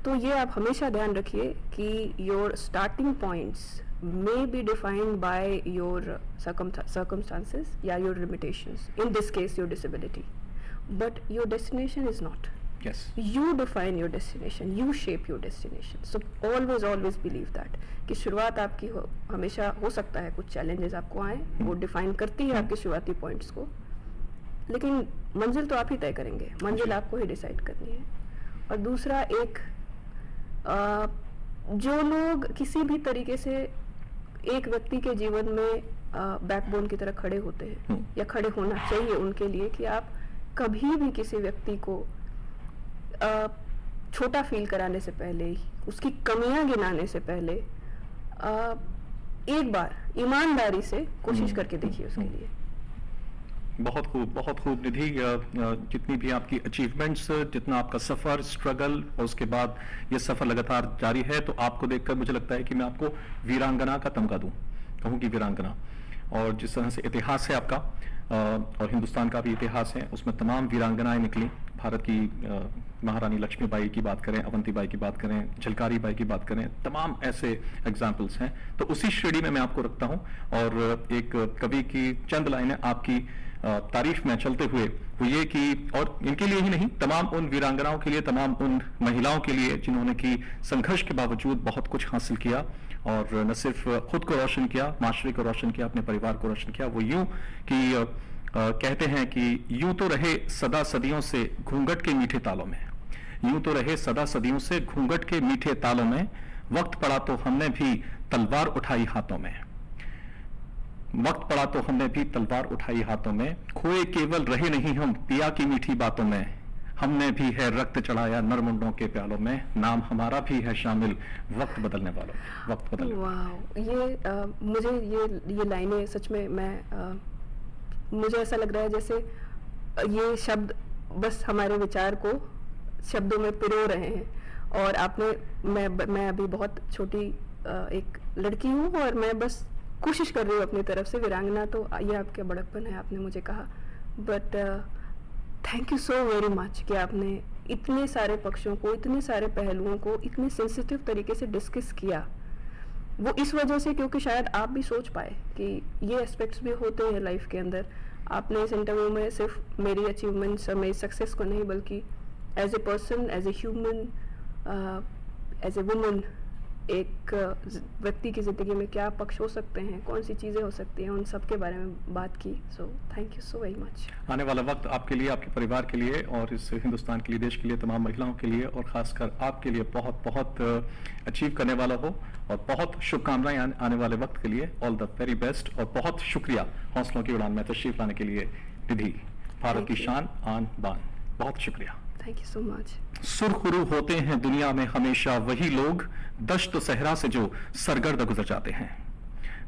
तो ये आप हमेशा ध्यान रखिए कि your starting points may be defined by your circumstances या your limitations, in this case your disability, but your destination is not. Yes. You define your destination, you shape your destination, so always believe that कि शुरुआत आपकी हमेशा हो सकता है कुछ challenges आपको आए, वो डिफाइन करती है आपके शुरुआती पॉइंट्स को, लेकिन मंजिल तो आप ही तय करेंगे, मंजिल आपको ही डिसाइड करनी है। और दूसरा, एक जो लोग किसी भी तरीके से एक व्यक्ति के जीवन में बैकबोन की तरह खड़े होते हैं, या खड़े होना चाहिए उनके लिए, कि आप कभी भी किसी व्यक्ति को छोटा फील कराने से पहले, उसकी कमियां गिनाने से पहले, एक बार ईमानदारी से कोशिश करके देखिए उसके लिए। बहुत खूब निधि। जितनी भी आपकी अचीवमेंट्स, जितना आपका सफर, स्ट्रगल और उसके बाद ये सफर लगातार जारी है, तो आपको देखकर मुझे लगता है कि मैं आपको वीरांगना का तमगा दूं, कहूं कि वीरांगना। और जिस तरह से इतिहास है आपका और हिंदुस्तान का भी इतिहास है, उसमें तमाम वीरांगनाएं निकली। भारत की महारानी लक्ष्मीबाई की बात करें, अवंतीबाई की बात करें, झलकारी बाई की बात करें, तमाम ऐसे एग्जाम्पल्स हैं। तो उसी श्रेणी में मैं आपको रखता हूं और एक कवि की चंद लाइनें आपकी तारीफ में चलते हुए वो ये कि, और इनके लिए ही नहीं, तमाम उन वीरांगनाओं के लिए, तमाम उन महिलाओं के लिए जिन्होंने की संघर्ष के बावजूद बहुत कुछ हासिल किया और न सिर्फ खुद को रोशन किया, माशरे को रोशन किया, अपने परिवार को रोशन किया। वो यूं कि कहते हैं कि यूं तो रहे सदा सदियों से घूंघट के मीठे तालों में, यूं तो रहे सदा सदियों से घूंघट के मीठे तालों में, वक्त पड़ा तो हमने भी तलवार उठाई हाथों में, वक्त पड़ा तो हमने भी तलवार उठाई हाथों में, खोए केवल रहे नहीं हम पिया की मीठी बातों में, हमने भी है रक्त चढ़ाया नरमुंडों के प्यालों में, नाम हमारा भी है शामिल वक्त बदलने वालों में, वक्त बदलने वालों। ये मुझे ये लाइनें सच में मुझे ऐसा लग रहा है जैसे ये शब्द बस हमारे विचार को शब्दों में पिरो रहे हैं। और मैं अभी बहुत छोटी एक लड़की हूँ और मैं बस कोशिश कर रही हूँ अपनी तरफ से। वीरांगना तो ये आपके बड़कपन है, आपने मुझे कहा, but thank you so very much कि आपने इतने सारे पक्षों को, इतने सारे पहलुओं को इतने सेंसिटिव तरीके से डिस्कस किया। वो इस वजह से क्योंकि शायद आप भी सोच पाए कि ये एस्पेक्ट्स भी होते हैं लाइफ के अंदर। आपने इस इंटरव्यू में सिर्फ मेरी अचीवमेंट्स और मेरी सक्सेस को नहीं, बल्कि as a person, as a human, as a woman, एक व्यक्ति की ज़िंदगी में क्या पक्ष हो सकते हैं, कौन सी चीज़ें हो सकती हैं, उन सब के बारे में बात की। So thank you so very much. आने वाला वक्त आपके लिए, आपके परिवार के लिए और इस हिंदुस्तान के लिए, देश के लिए, तमाम महिलाओं के लिए और खासकर आपके लिए बहुत बहुत अचीव करने वाला हो और बहुत शुभकामनाएं आने वाले वक्त के लिए। ऑल द वेरी बेस्ट और बहुत शुक्रिया हौसलों की उड़ान में तशरीफ लाने के लिए निधि, भारत की शान, आन बान। बहुत शुक्रिया। Thank you so much. सुरखुरू होते हैं दुनिया में हमेशा वही लोग, दश्त सहरा से जो सरगर्द गुजर जाते हैं।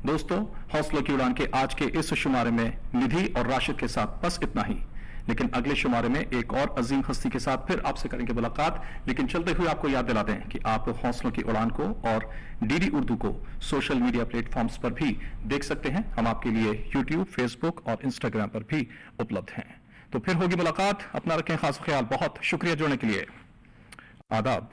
दोस्तों, हौसलों की उड़ान के आज के इस शुमारे में निधि और राशिद के साथ बस इतना ही, लेकिन अगले शुमारे में एक और अजीम हस्ती के साथ फिर आपसे करेंगे मुलाकात। लेकिन चलते हुए आपको याद दिलाते हैं कि आप हौसलों की उड़ान को और डीडी उर्दू को सोशल मीडिया प्लेटफॉर्म्स पर भी देख सकते हैं। हम आपके लिए यूट्यूब, फेसबुक और इंस्टाग्राम पर भी उपलब्ध हैं। तो फिर होगी मुलाकात। अपना रखें खास ख्याल। बहुत शुक्रिया जुड़ने के लिए। आदाब।